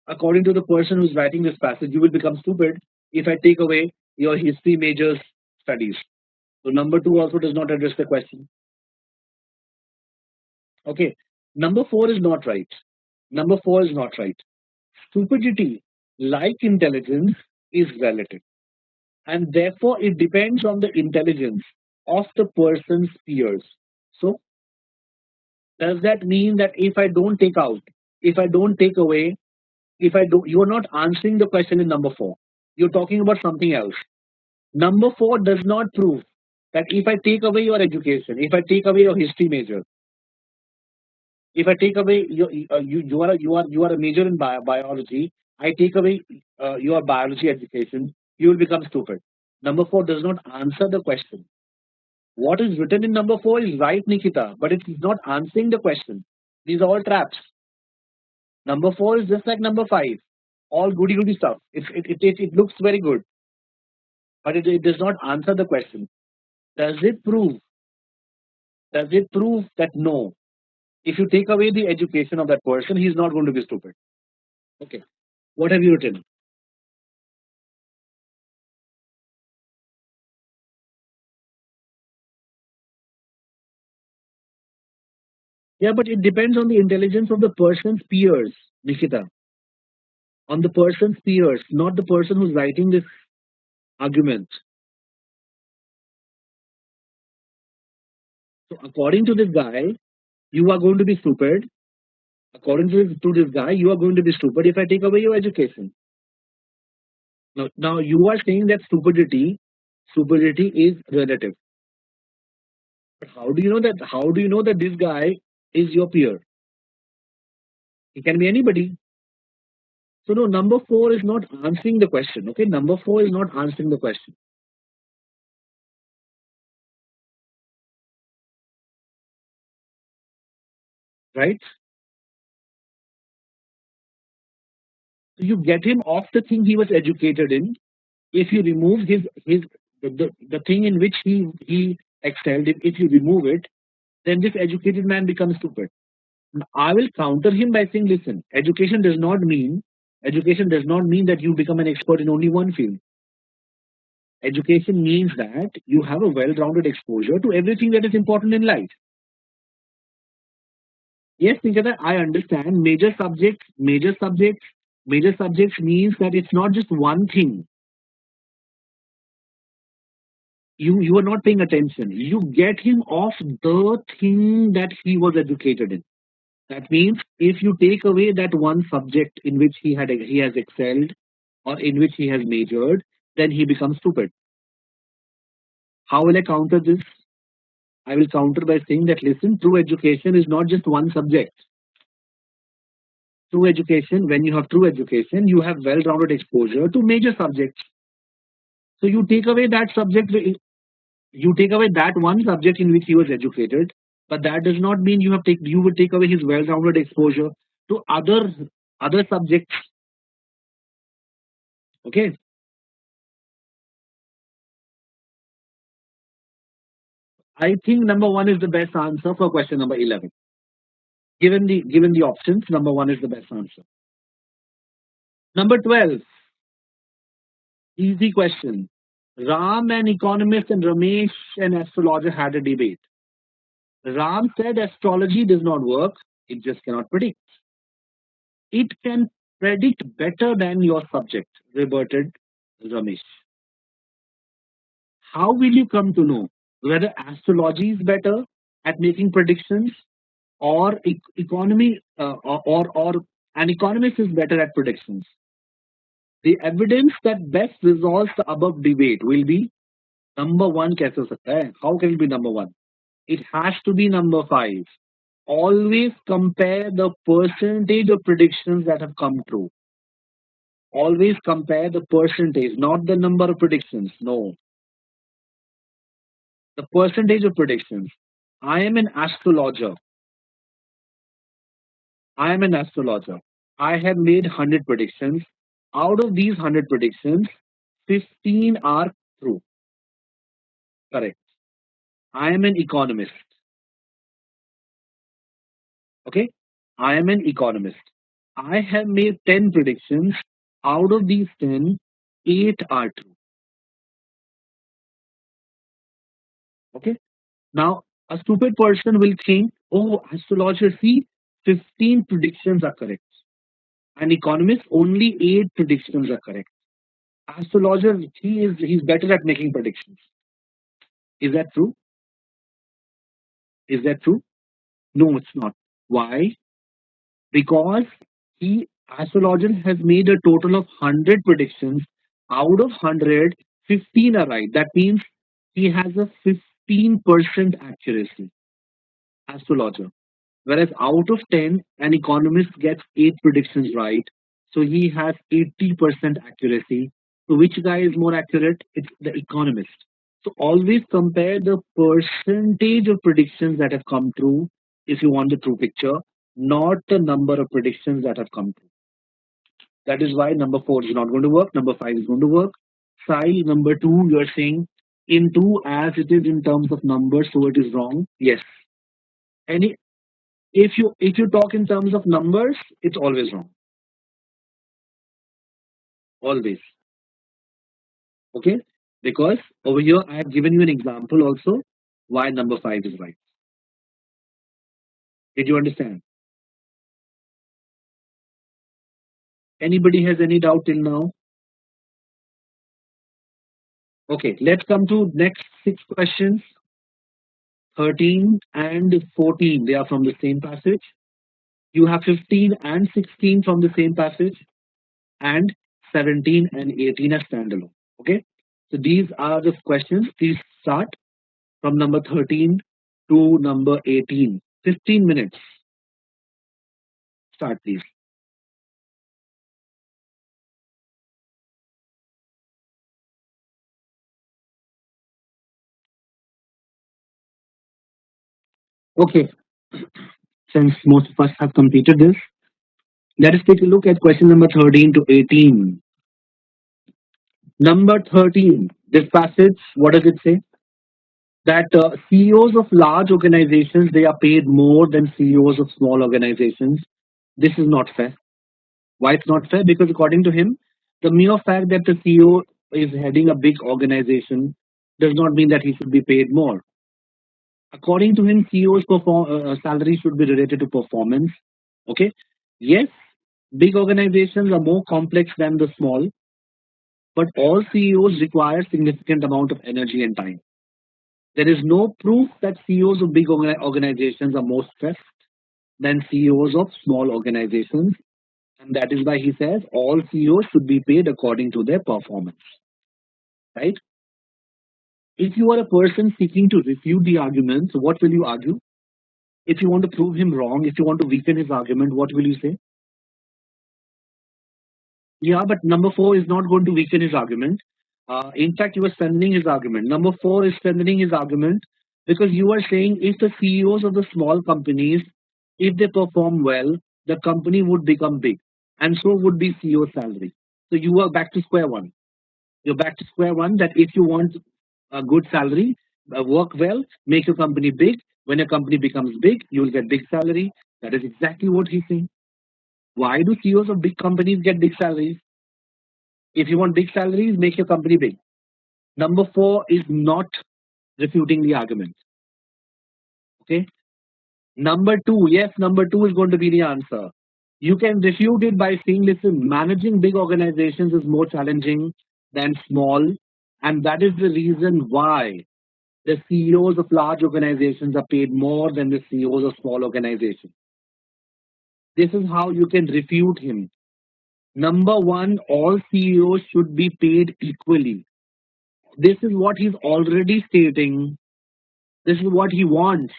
according to the person who's writing this passage, you will become stupid if I take away your history majors studies. So number two also does not address the question. Okay. Number four is not right. Number four is not right. Stupidity, like intelligence, is relative. And therefore it depends on the intelligence of the person's peers. So does that mean that if I don't take out, if I don't take away, if I do, you are not answering the question in number four. You're talking about something else. Number four does not prove that if I take away your education, if I take away your history major, if I take away you are a major in biology, I take away your biology education, you will become stupid. Number four does not answer the question. What is written in number four is right, Nikita, but it is not answering the question. These are all traps. Number four is just like number five, all goody goody stuff. It looks very good, but it does not answer the question. Does it prove? Does it prove that no? If you take away the education of that person, he's not going to be stupid. Okay. What have you written? Yeah, but it depends on the intelligence of the person's peers, Nikita. on the person's peers, not the person who's writing this argument. So according to this guy, you are going to be stupid. According to this guy, you are going to be stupid if I take away your education. Now you are saying that stupidity is relative. But how do you know that? How do you know that this guy is your peer? He can be anybody. So no, number four is not answering the question. Okay, number four is not answering the question. Right? So you get him off the thing he was educated in. If you remove the thing in which he excelled, if you remove it, then this educated man becomes stupid. I will counter him by saying, listen, education does not mean that you become an expert in only one field. Education means that you have a well-rounded exposure to everything that is important in life. Yes, Nikita, I understand. Major subjects means that it's not just one thing. You are not paying attention. You get him off the thing that he was educated in. That means if you take away that one subject in which he has excelled or in which he has majored, then he becomes stupid. How will I counter this? I will counter by saying that listen, true education is not just one subject. True education, when you have true education, you have well-rounded exposure to major subjects. So you take away that subject, you take away that one subject in which he was educated, but that does not mean you would take away his well-rounded exposure to other subjects. Okay. I think number one is the best answer for question number 11. Given the options, number one is the best answer. Number 12, easy question. Ram, an economist, and Ramesh, an astrologer, had a debate. Ram said astrology does not work, it just cannot predict. It can predict better than your subject, reverted Ramesh. How will you come to know whether astrology is better at making predictions or economy or an economist is better at predictions? The evidence that best resolves the above debate will be number one. कैसे हो सकता है? How can it be number one? It has to be number five. Always compare the percentage of predictions that have come true. Always compare the percentage, not the number of predictions. No, the percentage of predictions. I am an astrologer. I am an astrologer. I have made 100 predictions. Out of these 100 predictions, 15 are true. Correct. I am an economist. Okay. I am an economist. I have made 10 predictions. Out of these 10, 8 are true. Okay. Now, a stupid person will think, oh, astrologer, see, 15 predictions are correct. An economist, only 8 predictions are correct. Astrologer, he's better at making predictions. Is that true? Is that true? No, it's not. Why? Because he astrologer has made a total of 100 predictions. Out of 100, 15 are right. That means he has a 15% accuracy. Astrologer. Whereas out of 10, an economist gets 8 predictions right. So he has 80% accuracy. So which guy is more accurate? It's the economist. So always compare the percentage of predictions that have come true if you want the true picture, not the number of predictions that have come true. That is why number 4 is not going to work, number 5 is going to work. Sai, number 2, you're saying in 2 as it is in terms of numbers, so it is wrong. Yes. Any if you talk in terms of numbers, it's always wrong. Always. Okay? Because over here I have given you an example also why number 5 is right. Did you understand? Anybody has any doubt till now? Okay, let's come to next six questions. 13 and 14, they are from the same passage. You have 15 and 16 from the same passage, and 17 and 18 are standalone. Okay, so these are the questions. Please start from number 13 to number 18. 15 minutes. Start, please. Okay, since most of us have completed this, let us take a look at question number 13 to 18. Number 13, this passage, what does it say? That CEOs of large organizations, they are paid more than CEOs of small organizations. This is not fair. Why it's not fair? Because according to him, the mere fact that the CEO is heading a big organization does not mean that he should be paid more. According to him, CEOs salary should be related to performance. Okay. Yes, big organizations are more complex than the small, but all CEOs require significant amount of energy and time. There is no proof that CEOs of big organizations are more stressed than CEOs of small organizations. And that is why he says all CEOs should be paid according to their performance. Right? If you are a person seeking to refute the argument, so what will you argue? If you want to prove him wrong, if you want to weaken his argument, what will you say? Yeah, but number four is not going to weaken his argument. In fact, you are strengthening his argument. Number four is strengthening his argument because you are saying if the CEOs of the small companies, if they perform well, the company would become big, and so would be CEO salary. So you are back to square one. You're back to square one. That if you want a good salary, work well, make your company big. When your company becomes big, you will get big salary. That is exactly what he's saying. Why do CEOs of big companies get big salaries? If you want big salaries, make your company big. Number four is not refuting the argument. Okay. Number two, yes, number two is going to be the answer. You can refute it by saying, listen, managing big organizations is more challenging than small. And that is the reason why the CEOs of large organizations are paid more than the CEOs of small organizations. This is how you can refute him. Number one, all CEOs should be paid equally. This is what he's already stating. This is what he wants,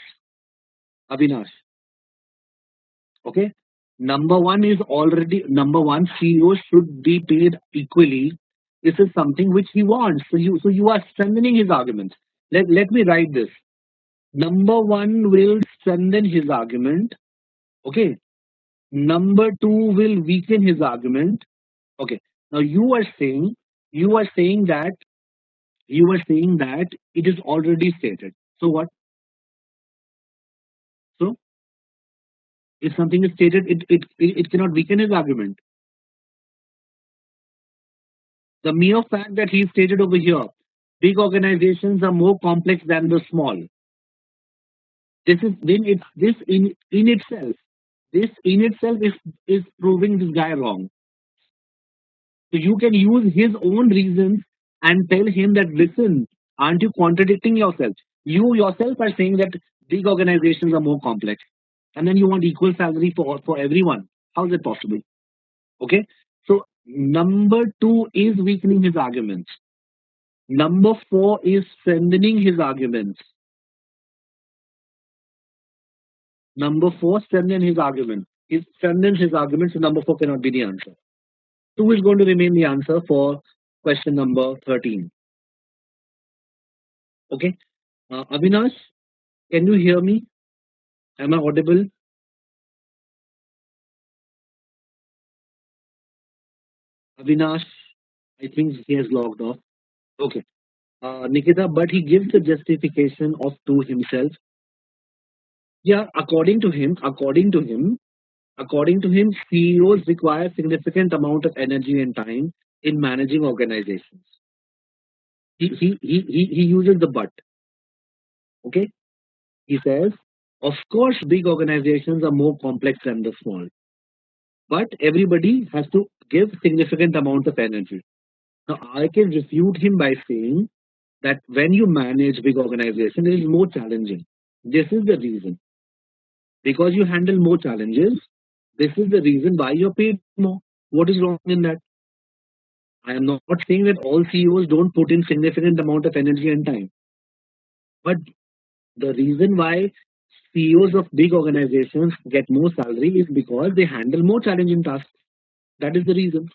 Avinash. Okay. Number one, CEOs should be paid equally. This is something which he wants. So you are strengthening his argument. Let me write this. Number one will strengthen his argument. Okay. Number two will weaken his argument. Okay. Now you are saying that it is already stated. So what? So if something is stated, it cannot weaken his argument. The mere fact that he stated over here, big organizations are more complex than the small. This is then it's this in itself is proving this guy wrong. So you can use his own reasons and tell him that listen, aren't you contradicting yourself? You yourself are saying that big organizations are more complex, and then you want equal salary for everyone. How is it possible? Okay, so number two is weakening his arguments. Number four is strengthening his arguments. Number four strengthens his argument. He strengthens his argument, so number four cannot be the answer. Two is going to remain the answer for question number 13. Okay. Avinash, can you hear me? Am I audible? Avinash, I think he has logged off. Okay. Nikita, but he gives the justification of to himself. Yeah, according to him, CEOs require significant amount of energy and time in managing organizations. He uses the but. Okay, he says, of course, big organizations are more complex than the small, but everybody has to give significant amount of energy. Now I can refute him by saying that when you manage big organization, it is more challenging. This is the reason. Because you handle more challenges, this is the reason why you're paid more. What is wrong in that? I am not saying that all CEOs don't put in significant amount of energy and time. But the reason why CEOs of big organizations get more salary is because they handle more challenging tasks. That is the reason.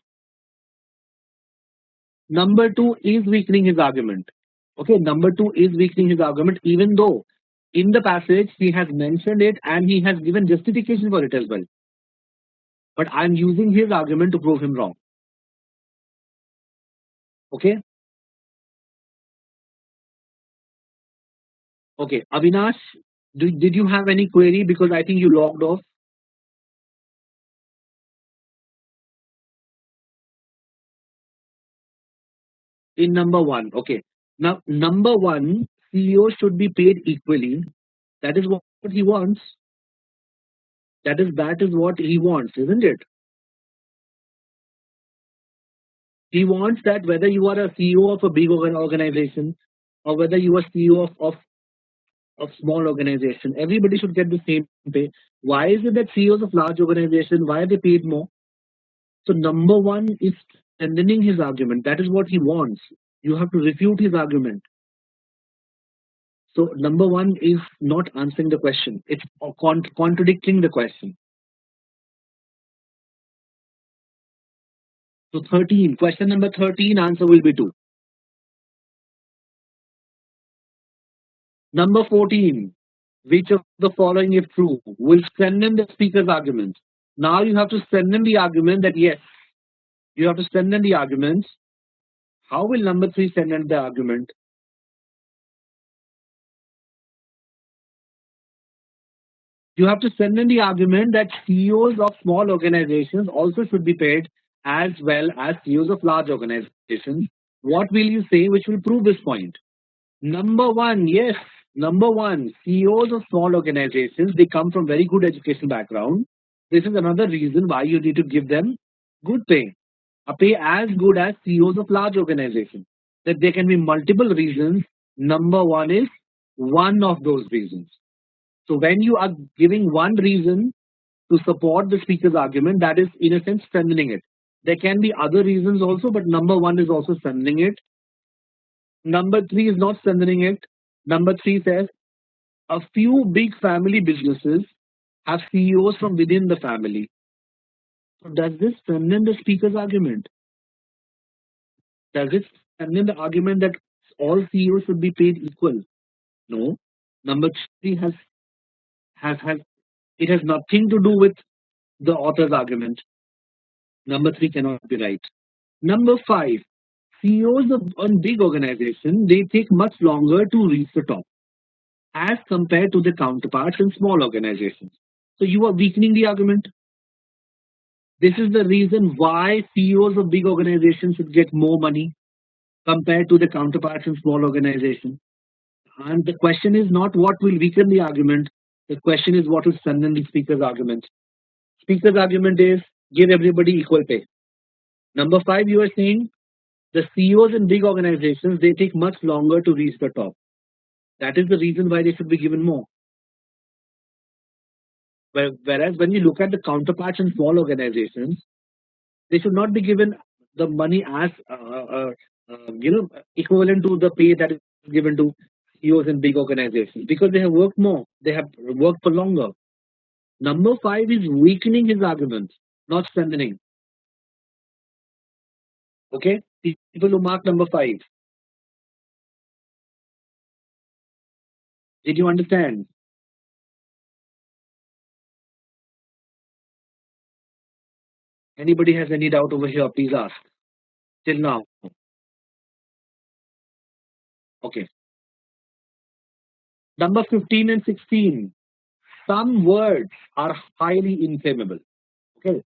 Number two is weakening his argument. Okay, number two is weakening his argument, even though in the passage he has mentioned it and he has given justification for it as well. But I'm using his argument to prove him wrong. Okay, okay. Avinash, did you have any query? Because I think you logged off in number one. Okay, now number one, CEO should be paid equally. That is what he wants. That is what he wants, isn't it? He wants that whether you are a CEO of a big organization or whether you are CEO of small organization, everybody should get the same pay. Why is it that CEOs of large organization, why are they paid more? So number one is strengthening his argument. That is what he wants. You have to refute his argument. So number one is not answering the question. It's contradicting the question. So 13, question number 13, answer will be 2. Number 14, which of the following, if true, will strengthen the speaker's argument? Now you have to strengthen the argument that yes, you have to strengthen the argument. How will number 3 strengthen the argument? You have to strengthen the argument that CEOs of small organizations also should be paid as well as CEOs of large organizations. What will you say which will prove this point? Number one, yes. Number one, CEOs of small organizations, they come from very good education background. This is another reason why you need to give them good pay. A pay as good as CEOs of large organizations. That there can be multiple reasons. Number one is one of those reasons. So when you are giving one reason to support the speaker's argument, that is in a sense strengthening it. There can be other reasons also, but number one is also strengthening it. Number three is not strengthening it. Number three says a few big family businesses have CEOs from within the family. So does this strengthen the speaker's argument? Does it strengthen the argument that all CEOs should be paid equal? No. Number three has it has nothing to do with the author's argument. Number three cannot be right. Number five, CEOs of on big organization, they take much longer to reach the top as compared to the counterparts in small organizations. So you are weakening the argument. This is the reason why CEOs of big organizations should get more money compared to the counterparts in small organizations. And the question is not what will weaken the argument. The question is what will strengthen the speaker's argument. Speaker's argument is give everybody equal pay. Number five, you are saying the CEOs in big organizations, they take much longer to reach the top. That is the reason why they should be given more. Whereas when you look at the counterparts in small organizations, they should not be given the money as equivalent to the pay that is given to CEOs in big organizations because they have worked more, they have worked for longer. Number five is weakening his arguments, not strengthening. Okay, people who mark number five. Did you understand? Anybody has any doubt over here? Please ask. Till now, okay. Number 15 and 16. Some words are highly inflammable. Okay,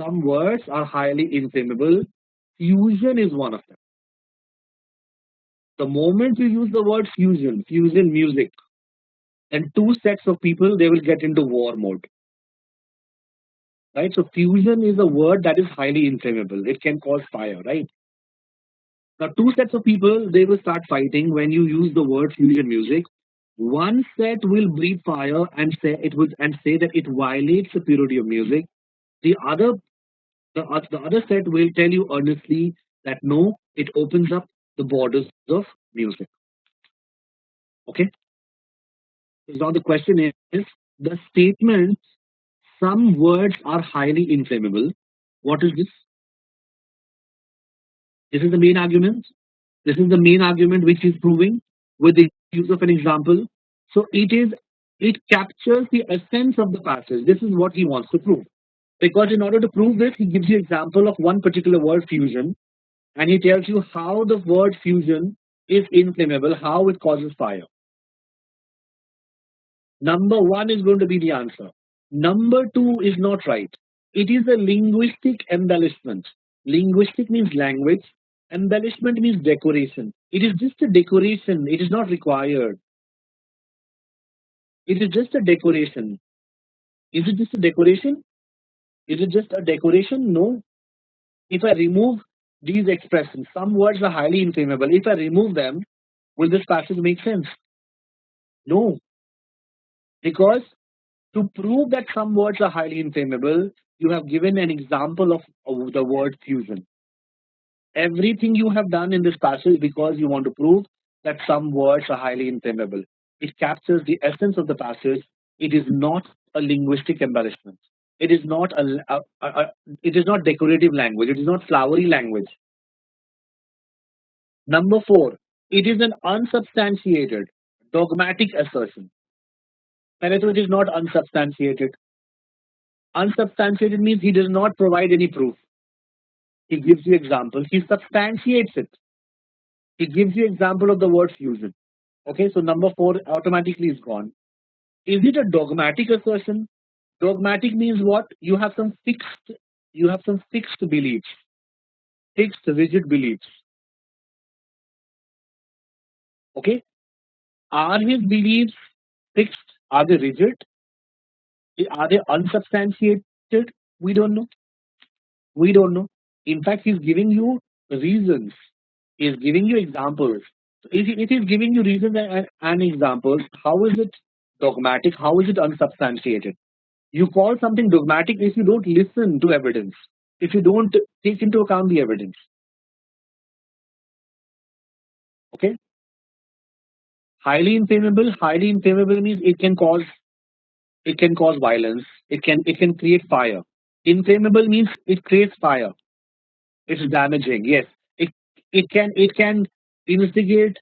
some words are highly inflammable. Fusion is one of them. The moment you use the word fusion music, and two sets of people, they will get into war mode. right? So fusion is a word that is highly inflammable. It can cause fire, right? Now, two sets of people, they will start fighting when you use the word fusion music. One set will breathe fire and say that it violates the purity of music. The other the other set will tell you earnestly that no, it opens up the borders of music. Okay. So now the question is the statement some words are highly inflammable. What is this? This is the main argument. This is the main argument which is proving with the use of an example. So it captures the essence of the passage. This is what he wants to prove. Because in order to prove this, he gives you example of one particular word fusion, and he tells you how the word fusion is inflammable, how it causes fire. Number one is going to be the answer. Number two is not right. It is a linguistic embellishment. Linguistic means language. Embellishment means decoration. It is just a decoration. It is not required. It is just a decoration. Is it just a decoration? Is it just a decoration? No. If I remove these expressions, some words are highly inflammable. If I remove them, will this passage make sense? No. Because to prove that some words are highly inflammable, you have given an example of the word fusion. Everything you have done in this passage because you want to prove that some words are highly inflammable. It captures the essence of the passage. It is not a linguistic embellishment. It is not it is not decorative language. It is not flowery language. Number four, it is an unsubstantiated, dogmatic assertion. And it is not unsubstantiated. Unsubstantiated means he does not provide any proof. He gives you examples. He substantiates it. He gives you example of the word fusion. Okay, so number four automatically is gone. Is it a dogmatic assertion? Dogmatic means what? You have some fixed beliefs, fixed rigid beliefs. Okay, are his beliefs fixed? Are they rigid? Are they unsubstantiated? We don't know. We don't know. In fact, he's giving you reasons. He's giving you examples. So if it is giving you reasons and examples, how is it dogmatic? How is it unsubstantiated? You call something dogmatic if you don't listen to evidence, if you don't take into account the evidence. Okay? Highly inflammable means it can cause violence, it can create fire. Inflammable means it creates fire. It's damaging. Yes. It it can instigate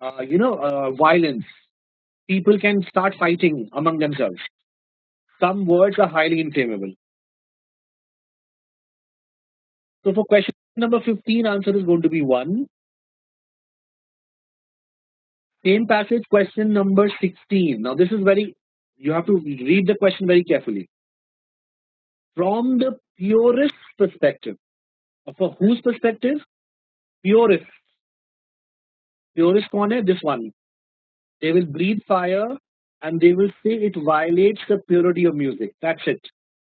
violence. People can start fighting among themselves. Some words are highly inflammable. So for question number 15, answer is going to be one. Same passage, question number 16. Now, this is very, you have to read the question very carefully. From the purist perspective, for whose perspective? Purist. Purist kaun hai? This one. They will breathe fire and they will say it violates the purity of music. That's it.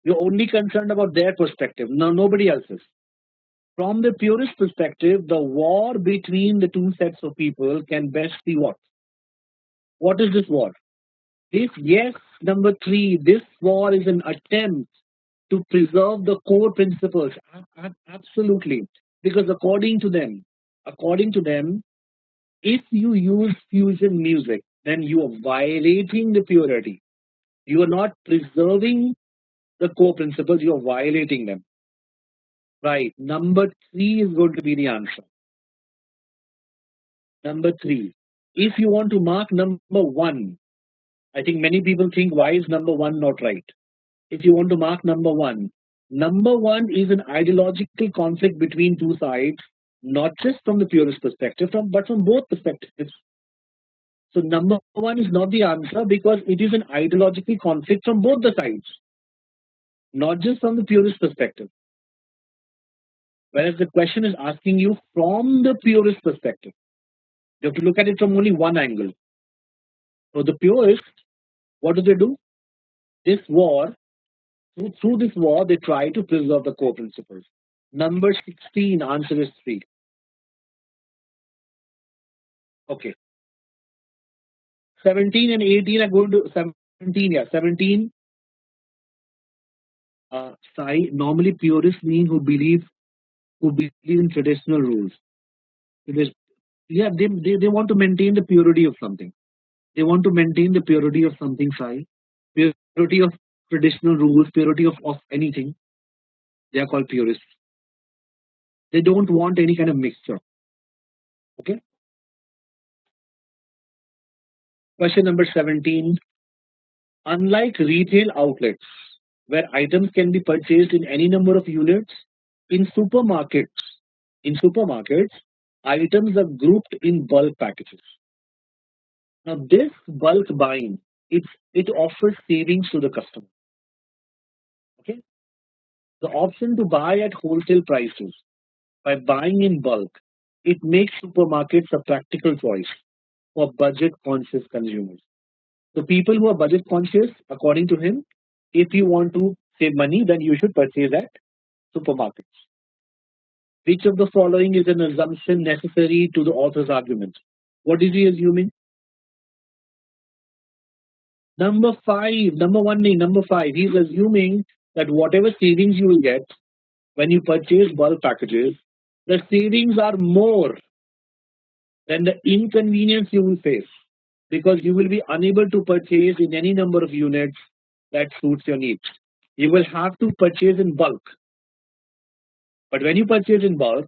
You're only concerned about their perspective, no, nobody else's. From the purist perspective, the war between the two sets of people can best be what? What is this war? This, yes, number three, this war is an attempt to preserve the core principles. Absolutely. Because according to them, if you use fusion music, then you are violating the purity. You are not preserving the core principles, you are violating them. Right. Number three is going to be the answer. Number three. If you want to mark number one, I think many people think, why is number one not right? If you want to mark number one is an ideological conflict between two sides, not just from the purist perspective, but from both perspectives. So number one is not the answer because it is an ideological conflict from both the sides, not just from the purist perspective. Whereas the question is asking you from the purist perspective. You have to look at it from only one angle. So the purists, what do? This war So through this war, they try to preserve the core principles. Number 16, answer is 3. Okay. 17 and 18 are going to 17, yeah. 17, Sai, normally purists mean who believe in traditional rules. Because, yeah, they want to maintain the purity of something. They want to maintain the purity of something, Sai. Purity of traditional rules, purity of anything. They are called purists. They don't want any kind of mixture. Okay. Question number 17. Unlike retail outlets, where items can be purchased in any number of units, in supermarkets, in supermarkets, items are grouped in bulk packages. Now, this bulk buying, it offers savings to the customer. Okay, the option to buy at wholesale prices by buying in bulk, it makes supermarkets a practical choice for budget-conscious consumers. So, people who are budget-conscious, according to him, if you want to save money, then you should purchase at supermarkets. Which of the following is an assumption necessary to the author's argument? What is he assuming? Number five, number one, number five. He's assuming that whatever savings you will get when you purchase bulk packages, the savings are more than the inconvenience you will face because you will be unable to purchase in any number of units that suits your needs. You will have to purchase in bulk. But when you purchase in bulk,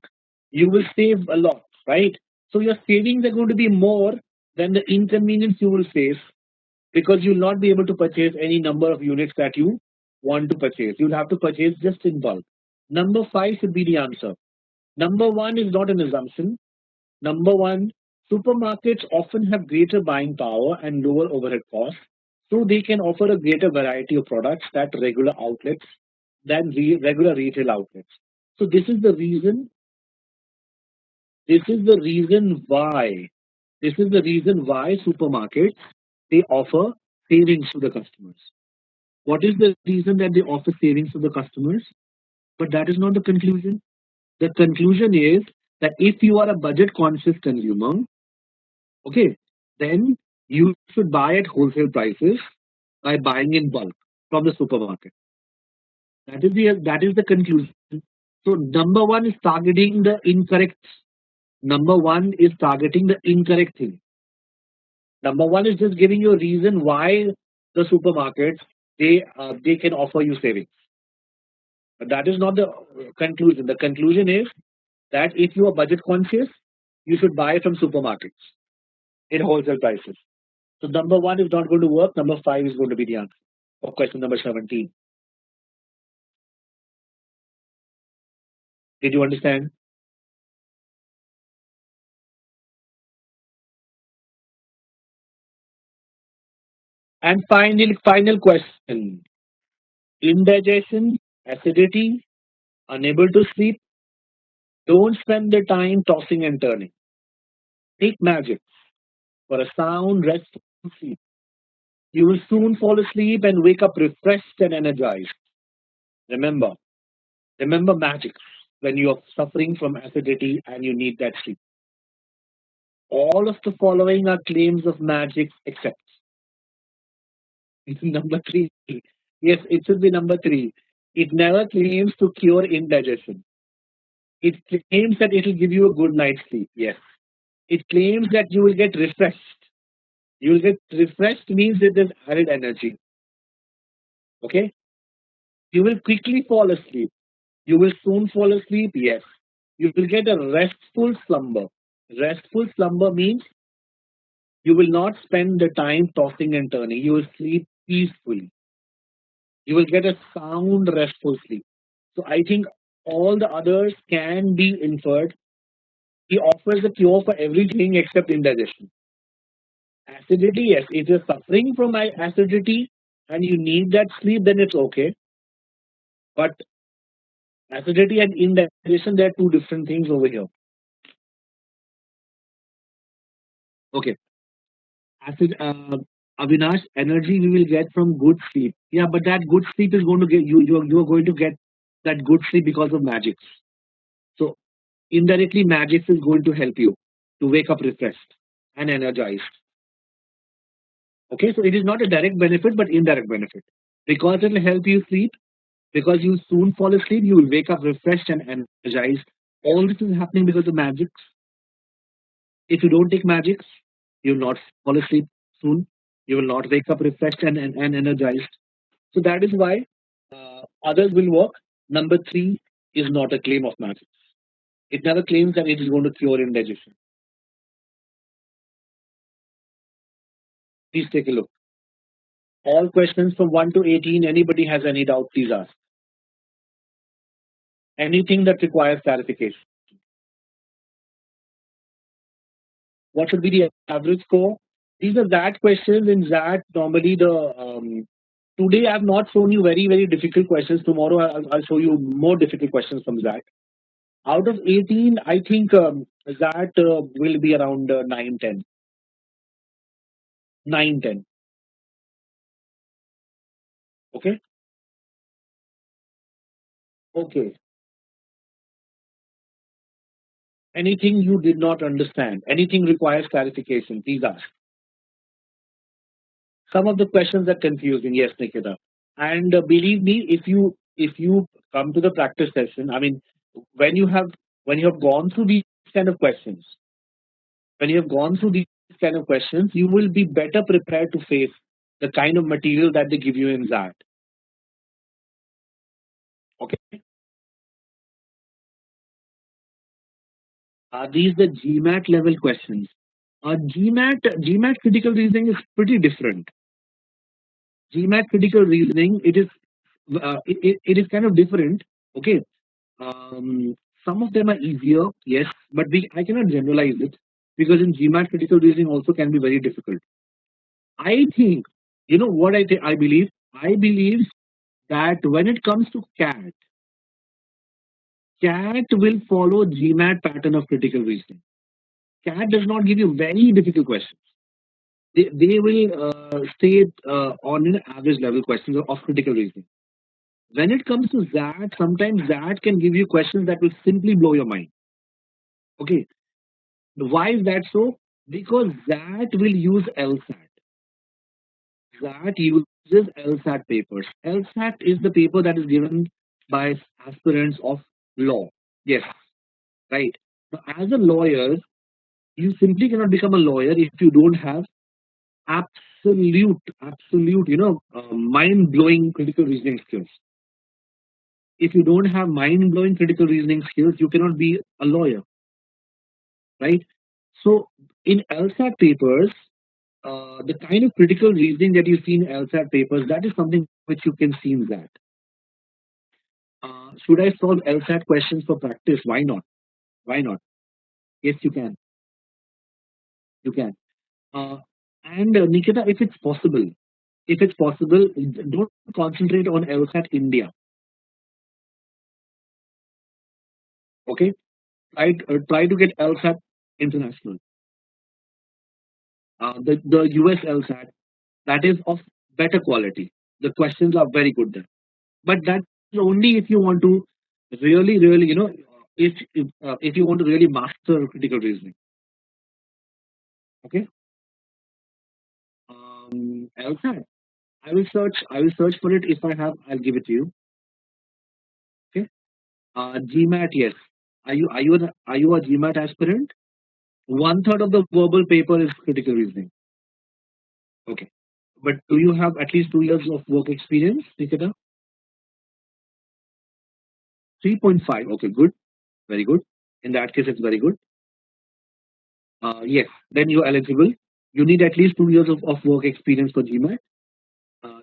you will save a lot, right? So your savings are going to be more than the inconvenience you will face because you'll not be able to purchase any number of units that you want to purchase. You'll have to purchase just in bulk. Number five should be the answer. Number one is not an assumption. Number one, supermarkets often have greater buying power and lower overhead costs, so they can offer a greater variety of products that regular retail outlets. So this is the reason why this is the reason why supermarkets they offer savings to the customers. What is the reason that they offer savings to the customers? But that is not the conclusion. The conclusion is that if you are a budget conscious consumer, okay, then you should buy at wholesale prices by buying in bulk from the supermarket. That is the conclusion. So number one is targeting the incorrect thing. Number one is just giving you a reason why the supermarkets they can offer you savings. But that is not the conclusion. The conclusion is that if you are budget conscious, you should buy from supermarkets in wholesale prices. So number one is not going to work. Number five is going to be the answer for question number 17. Did you understand? And final question. Indigestion, acidity, unable to sleep. Don't spend the time tossing and turning. Take magic for a sound, restful sleep. You will soon fall asleep and wake up refreshed and energized. Remember, remember magic when you are suffering from acidity and you need that sleep. All of the following are claims of magic except number three. Yes, it should be number three. It never claims to cure indigestion. It claims that it will give you a good night's sleep. Yes. It claims that you will get refreshed. You will get refreshed means that there's added energy. Okay. You will quickly fall asleep. You will soon fall asleep. Yes. You will get a restful slumber. Restful slumber means you will not spend the time tossing and turning. You will sleep peacefully. You will get a sound, restful sleep. So I think all the others can be inferred. He offers a cure for everything except indigestion. Acidity, yes. If you're suffering from acidity and you need that sleep, then it's okay. But acidity and indigestion, they're two different things over here. Okay. Acid. Avinash, energy we will get from good sleep. Yeah, but that good sleep is going to get you. You are going to get that good sleep because of magics. So indirectly, magics is going to help you to wake up refreshed and energized. Okay, so it is not a direct benefit, but indirect benefit because it will help you sleep. Because you soon fall asleep, you will wake up refreshed and energized. All this is happening because of magics. If you don't take magics, you will not fall asleep soon. You will not wake up refreshed and energized. So that is why others will work. Number three is not a claim of magic. It never claims that it is going to cure indigestion. Please take a look. All questions from 1 to 18. Anybody has any doubt, please ask. Anything that requires clarification. What should be the average score? These are that questions in that normally today I've not shown you very difficult questions. Tomorrow I'll show you more difficult questions from that. Out of 18, I think that will be around 9, 10. 9, 10. Okay. Okay. Anything you did not understand, anything requires clarification, please ask. Some of the questions are confusing. Yes, Nikita. And believe me, if you come to the practice session, I mean, when you have when you have gone through these kind of questions, when you have gone through these kind of questions, you will be better prepared to face the kind of material that they give you in that. Okay. Are these the GMAT level questions? GMAT critical reasoning is pretty different. GMAT critical reasoning, it is kind of different. Okay. Um, some of them are easier, yes, but I cannot generalize it because in GMAT critical reasoning also can be very difficult. I think, you know what I think. I believe that when it comes to CAT will follow GMAT pattern of critical reasoning. CAT does not give you very difficult questions. They will stay on an average level questions of critical reasoning. When it comes to that, sometimes that can give you questions that will simply blow your mind. Okay, why is that so? Because that will use LSAT. That uses LSAT papers. LSAT is the paper that is given by aspirants of law. Yes, right. Now, as a lawyer, you simply cannot become a lawyer if you don't have absolute, mind blowing critical reasoning skills. If you don't have mind blowing critical reasoning skills, you cannot be a lawyer, right? So, in LSAT papers, the kind of critical reasoning that you see in LSAT papers, that is something which you can see in that. Should I solve LSAT questions for practice? Why not? Why not? Yes, you can. You can. Uh, and Nikita, if it's possible, don't concentrate on LSAT India. Okay, try to get LSAT International. The US LSAT, that is of better quality. The questions are very good there. But that's only if you want to really, if you want to really master critical reasoning. Okay. LSAT. I will search for it. If I have, I'll give it to you. Okay. GMAT. Yes. Are you a GMAT aspirant? One third of the verbal paper is critical reasoning. Okay. But do you have at least 2 years of work experience, Nikita? 3.5. Okay, good. Very good. In that case, it's very good. Yes, then you're eligible. You need at least 2 years of work experience for GMAT.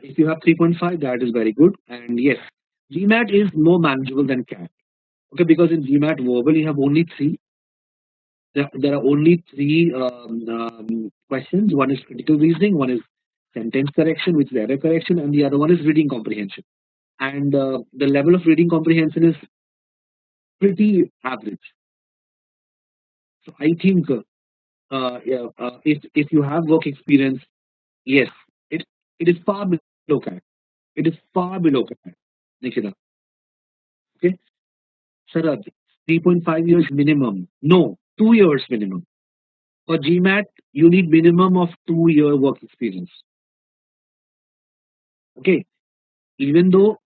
If you have 3.5, that is very good. And yes, GMAT is more manageable than CAT. Okay, because in GMAT verbal, you have only three. There are only three questions. One is critical reasoning, one is sentence correction, which is error correction, and the other one is reading comprehension. And the level of reading comprehension is pretty average. So I think yeah, if you have work experience, yes, It is far below CAT. It is far below CAT, Nikita. Okay, Sharad, 3.5 years minimum. No, 2 years minimum. For GMAT, you need minimum of 2 year work experience. Okay, even though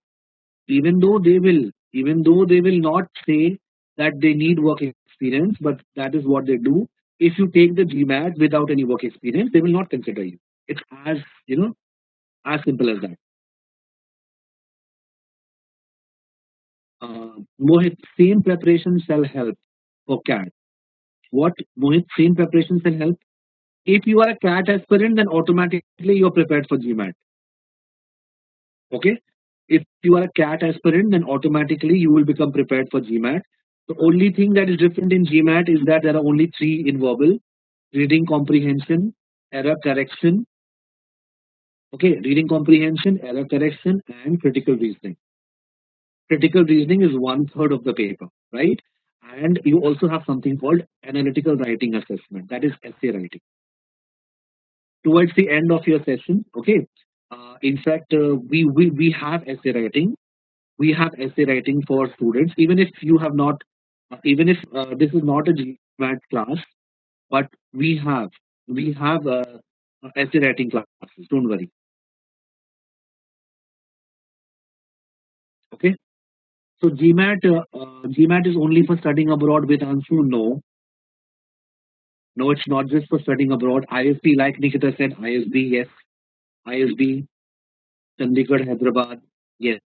even though they will not say that they need work experience, but that is what they do. If you take the GMAT without any work experience, they will not consider you. It's as you know as simple as that. Mohit, same preparation shall help for CAT. What, Mohit? Same preparation shall help. If you are a CAT aspirant, then automatically you're prepared for GMAT. Okay. If you are a CAT aspirant, then automatically you will become prepared for GMAT. The only thing that is different in GMAT is that there are only three in verbal: reading comprehension, error correction. Okay, reading comprehension, error correction, and critical reasoning. Critical reasoning is one third of the paper, right? And you also have something called analytical writing assessment, that is essay writing. Towards the end of your session, okay. In fact, we have essay writing. We have essay writing for students, even if you have not, even if this is not a GMAT class, but we have essay writing classes. Don't worry. Okay. So GMAT is only for studying abroad with Anshu. No, no, it's not just for studying abroad. ISB, like Nikita said, ISB, yes, ISB, Chandigarh, Hyderabad, yes.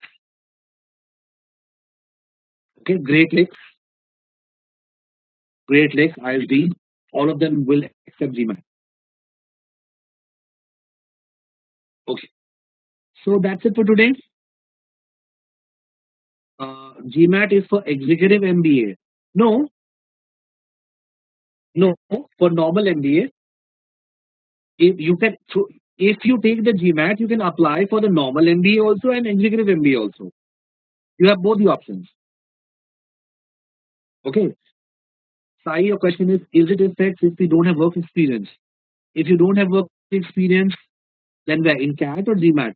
Okay, Great Lakes, ISB, all of them will accept GMAT. Okay, so that's it for today. GMAT is for executive MBA. No, no, for normal MBA. If you can, so if you take the GMAT, you can apply for the normal MBA also and executive MBA also. You have both the options. Okay. Sai, your question is it effects if we don't have work experience? If you don't have work experience, then where? In CAT or GMAT?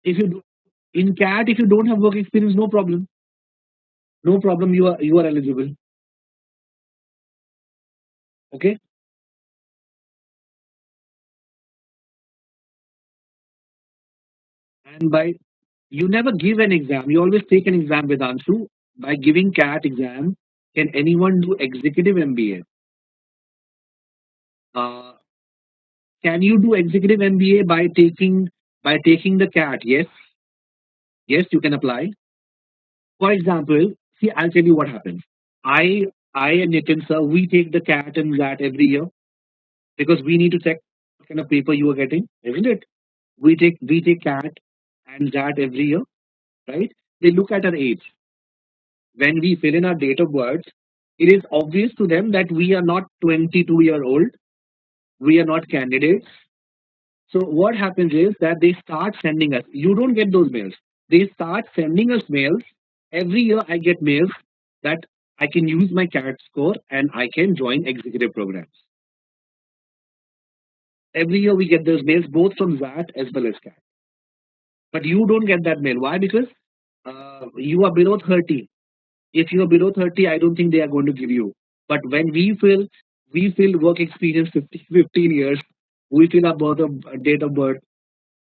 If you do, in CAT, if you don't have work experience, no problem. No problem. You are eligible. Okay. And by you never give an exam. You always take an exam with Anshu. By giving CAT exam, can anyone do executive MBA? Uh, can you do executive MBA by taking the CAT? Yes, yes, you can apply. For example, see, I'll tell you what happens. I I and Nitin sir, we take the CAT and that every year because we need to check what kind of paper you are getting, isn't it? We take CAT and that every year, right? They look at our age. When we fill in our date of birth, it is obvious to them that we are not 22-year-old, we are not candidates. So what happens is that they start sending us. You don't get those mails. They start sending us mails. Every year I get mails that I can use my CAT score and I can join executive programs. Every year we get those mails both from that as well as CAT. But you don't get that mail. Why? Because you are below 30. If you are below 30, I don't think they are going to give you. But when we fill work experience 15 years, we fill our date of birth,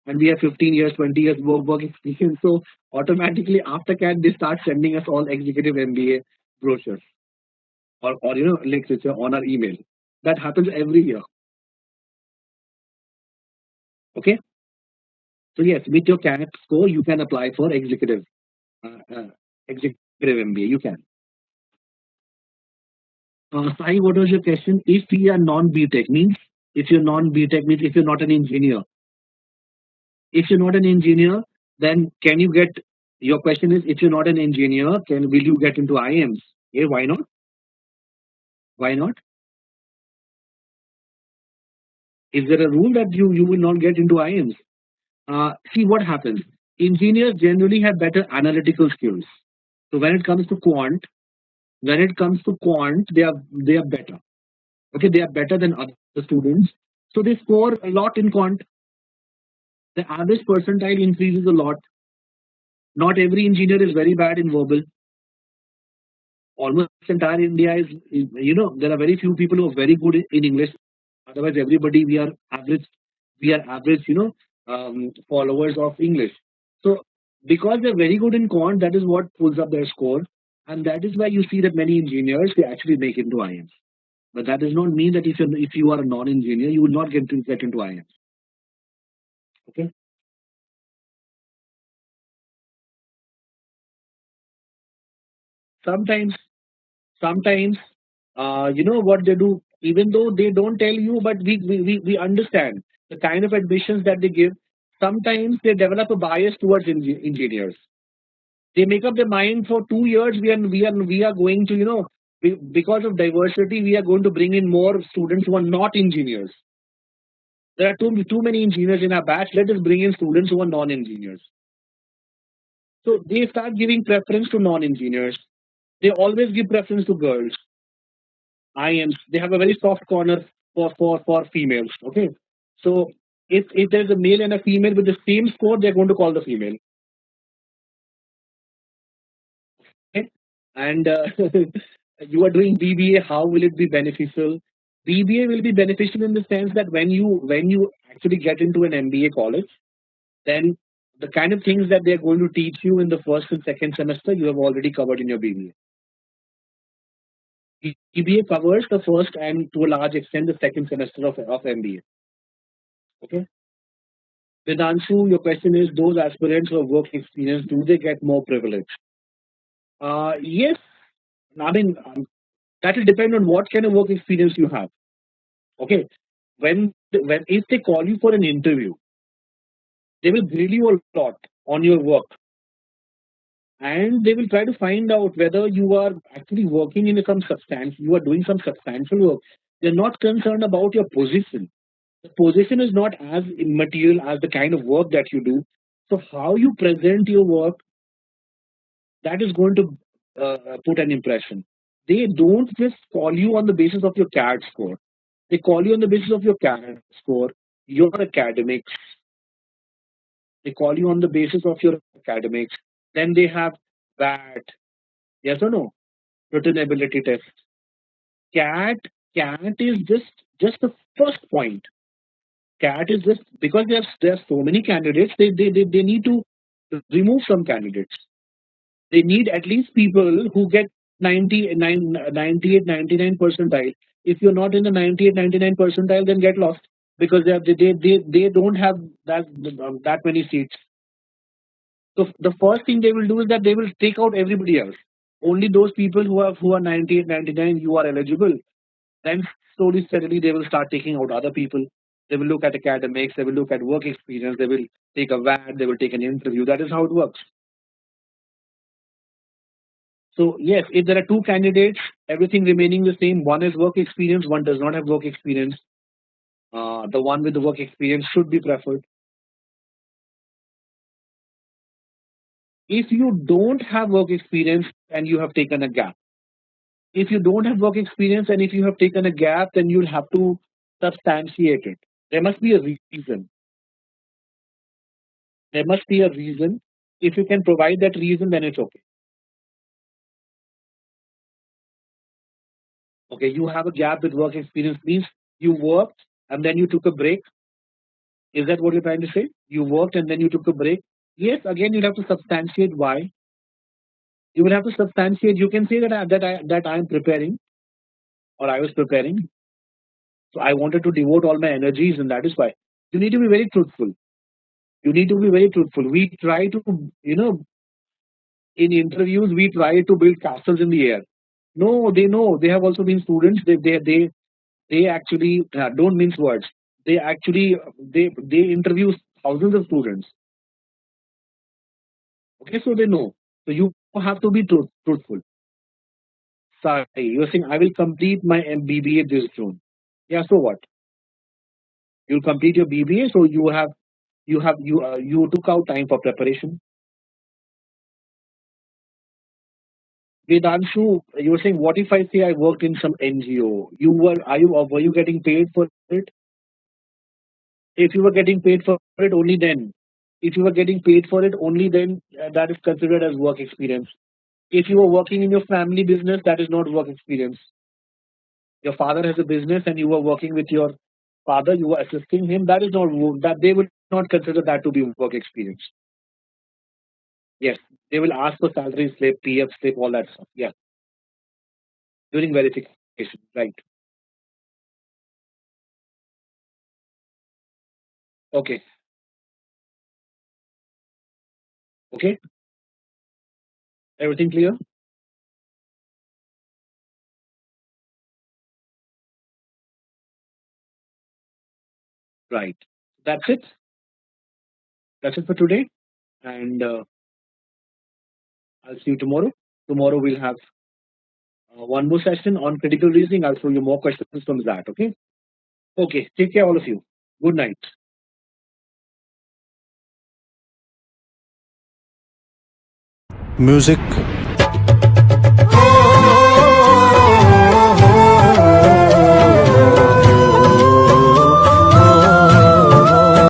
and we have 15 years, 20 years work experience. So automatically after CAT, they start sending us all executive MBA brochures or literature on our email. That happens every year. Okay. So yes, with your CAT score, you can apply for executive MBA. You can. Sai, what was your question? If we are non-BTech means, if you're non-BTech means if you're not an engineer. If you're not an engineer, then can you get? Your question is, if you're not an engineer, will you get into IMs? Yeah, why not? Why not? Is there a rule that you will not get into IMs? See what happens. Engineers generally have better analytical skills. So when it comes to quant, they are better. Okay, they are better than other students. So they score a lot in quant. The average percentile increases a lot. Not every engineer is very bad in verbal. Almost entire India is, there are very few people who are very good in English. Otherwise, everybody we are average. We are average, followers of English. So because they're very good in quant, that is what pulls up their score, and that is why you see that many engineers they actually make into IIMs. But that does not mean that if you are a non-engineer, you will not get into IIMs. Okay. Sometimes, sometimes, you know what they do, even though they don't tell you, but we understand the kind of admissions that they give. Sometimes they develop a bias towards engineers. They make up their mind for 2 years. We are going to, because of diversity, we are going to bring in more students who are not engineers. There are too many engineers in our batch. Let us bring in students who are non-engineers. So they start giving preference to non-engineers. They always give preference to girls. IMs, they have a very soft corner for females. Okay, so if there's a male and a female with the same score, they're going to call the female. Okay, and you are doing BBA. How will it be beneficial? BBA will be beneficial in the sense that when you actually get into an MBA college, then the kind of things that they're going to teach you in the first and second semester, you have already covered in your BBA. BBA covers the first and to a large extent the second semester of MBA. Okay. Vedanshu, your question is those aspirants who have work experience, do they get more privilege? Yes. I mean, that will depend on what kind of work experience you have. Okay. When if they call you for an interview, they will grill you a lot on your work, and they will try to find out whether you are actually working in some substantial, you are doing some substantial work. They're not concerned about your position. The position is not as immaterial as the kind of work that you do. So how you present your work, that is going to put an impression. They don't just call you on the basis of your CAD score. They call you on the basis of your CAD score, your academics. They call you on the basis of your academics. Then they have that, yes or no, written ability test. CAT is just the first point. CAT is just because there are so many candidates. They need to remove some candidates. They need at least people who get 99, 98, 99 percentile. If you're not in the 98, 99 percentile, then get lost because they don't have that many seats. So the first thing they will do is that they will take out everybody else. Only those people who are 98, 99, you are eligible. Then slowly, steadily, they will start taking out other people. They will look at academics. They will look at work experience. They will take a VAT. They will take an interview. That is how it works. So yes, if there are two candidates, everything remaining the same, one has work experience, one does not have work experience. The one with the work experience should be preferred. If you don't have work experience and you have taken a gap, if you don't have work experience and if you have taken a gap, then you'll have to substantiate it. There must be a reason. There must be a reason. If you can provide that reason, then it's okay. Okay, you have a gap with work experience means you worked and then you took a break. Is that what you're trying to say? You worked and then you took a break. Yes, again, you'll have to substantiate why. You will have to substantiate. You can say that I am preparing or I was preparing. So I wanted to devote all my energies, and that is why. You need to be very truthful. You need to be very truthful. We try to, in interviews, we try to build castles in the air. No, they know. They have also been students. They actually don't mince words. They actually they interview thousands of students. Okay, so they know. So you have to be truthful. Sorry, you're saying I will complete my BBA this June. Yeah, so what? You'll complete your BBA, so you took out time for preparation. Vedanshu, you were saying, what if I say I worked in some NGO? Were you getting paid for it? If you were getting paid for it, only then. If you were getting paid for it, only then that is considered as work experience. If you were working in your family business, that is not work experience. Your father has a business and you were working with your father, you were assisting him, that is not that they will not consider that to be work experience. Yes, they will ask for salary slip, PF slip, all that stuff. Yeah, during verification, right? Okay, okay, everything clear? Right. That's it. That's it for today, and I'll see you tomorrow. Tomorrow we'll have one more session on critical reasoning. I'll show you more questions from that. Okay. Okay. Take care, all of you. Good night. Music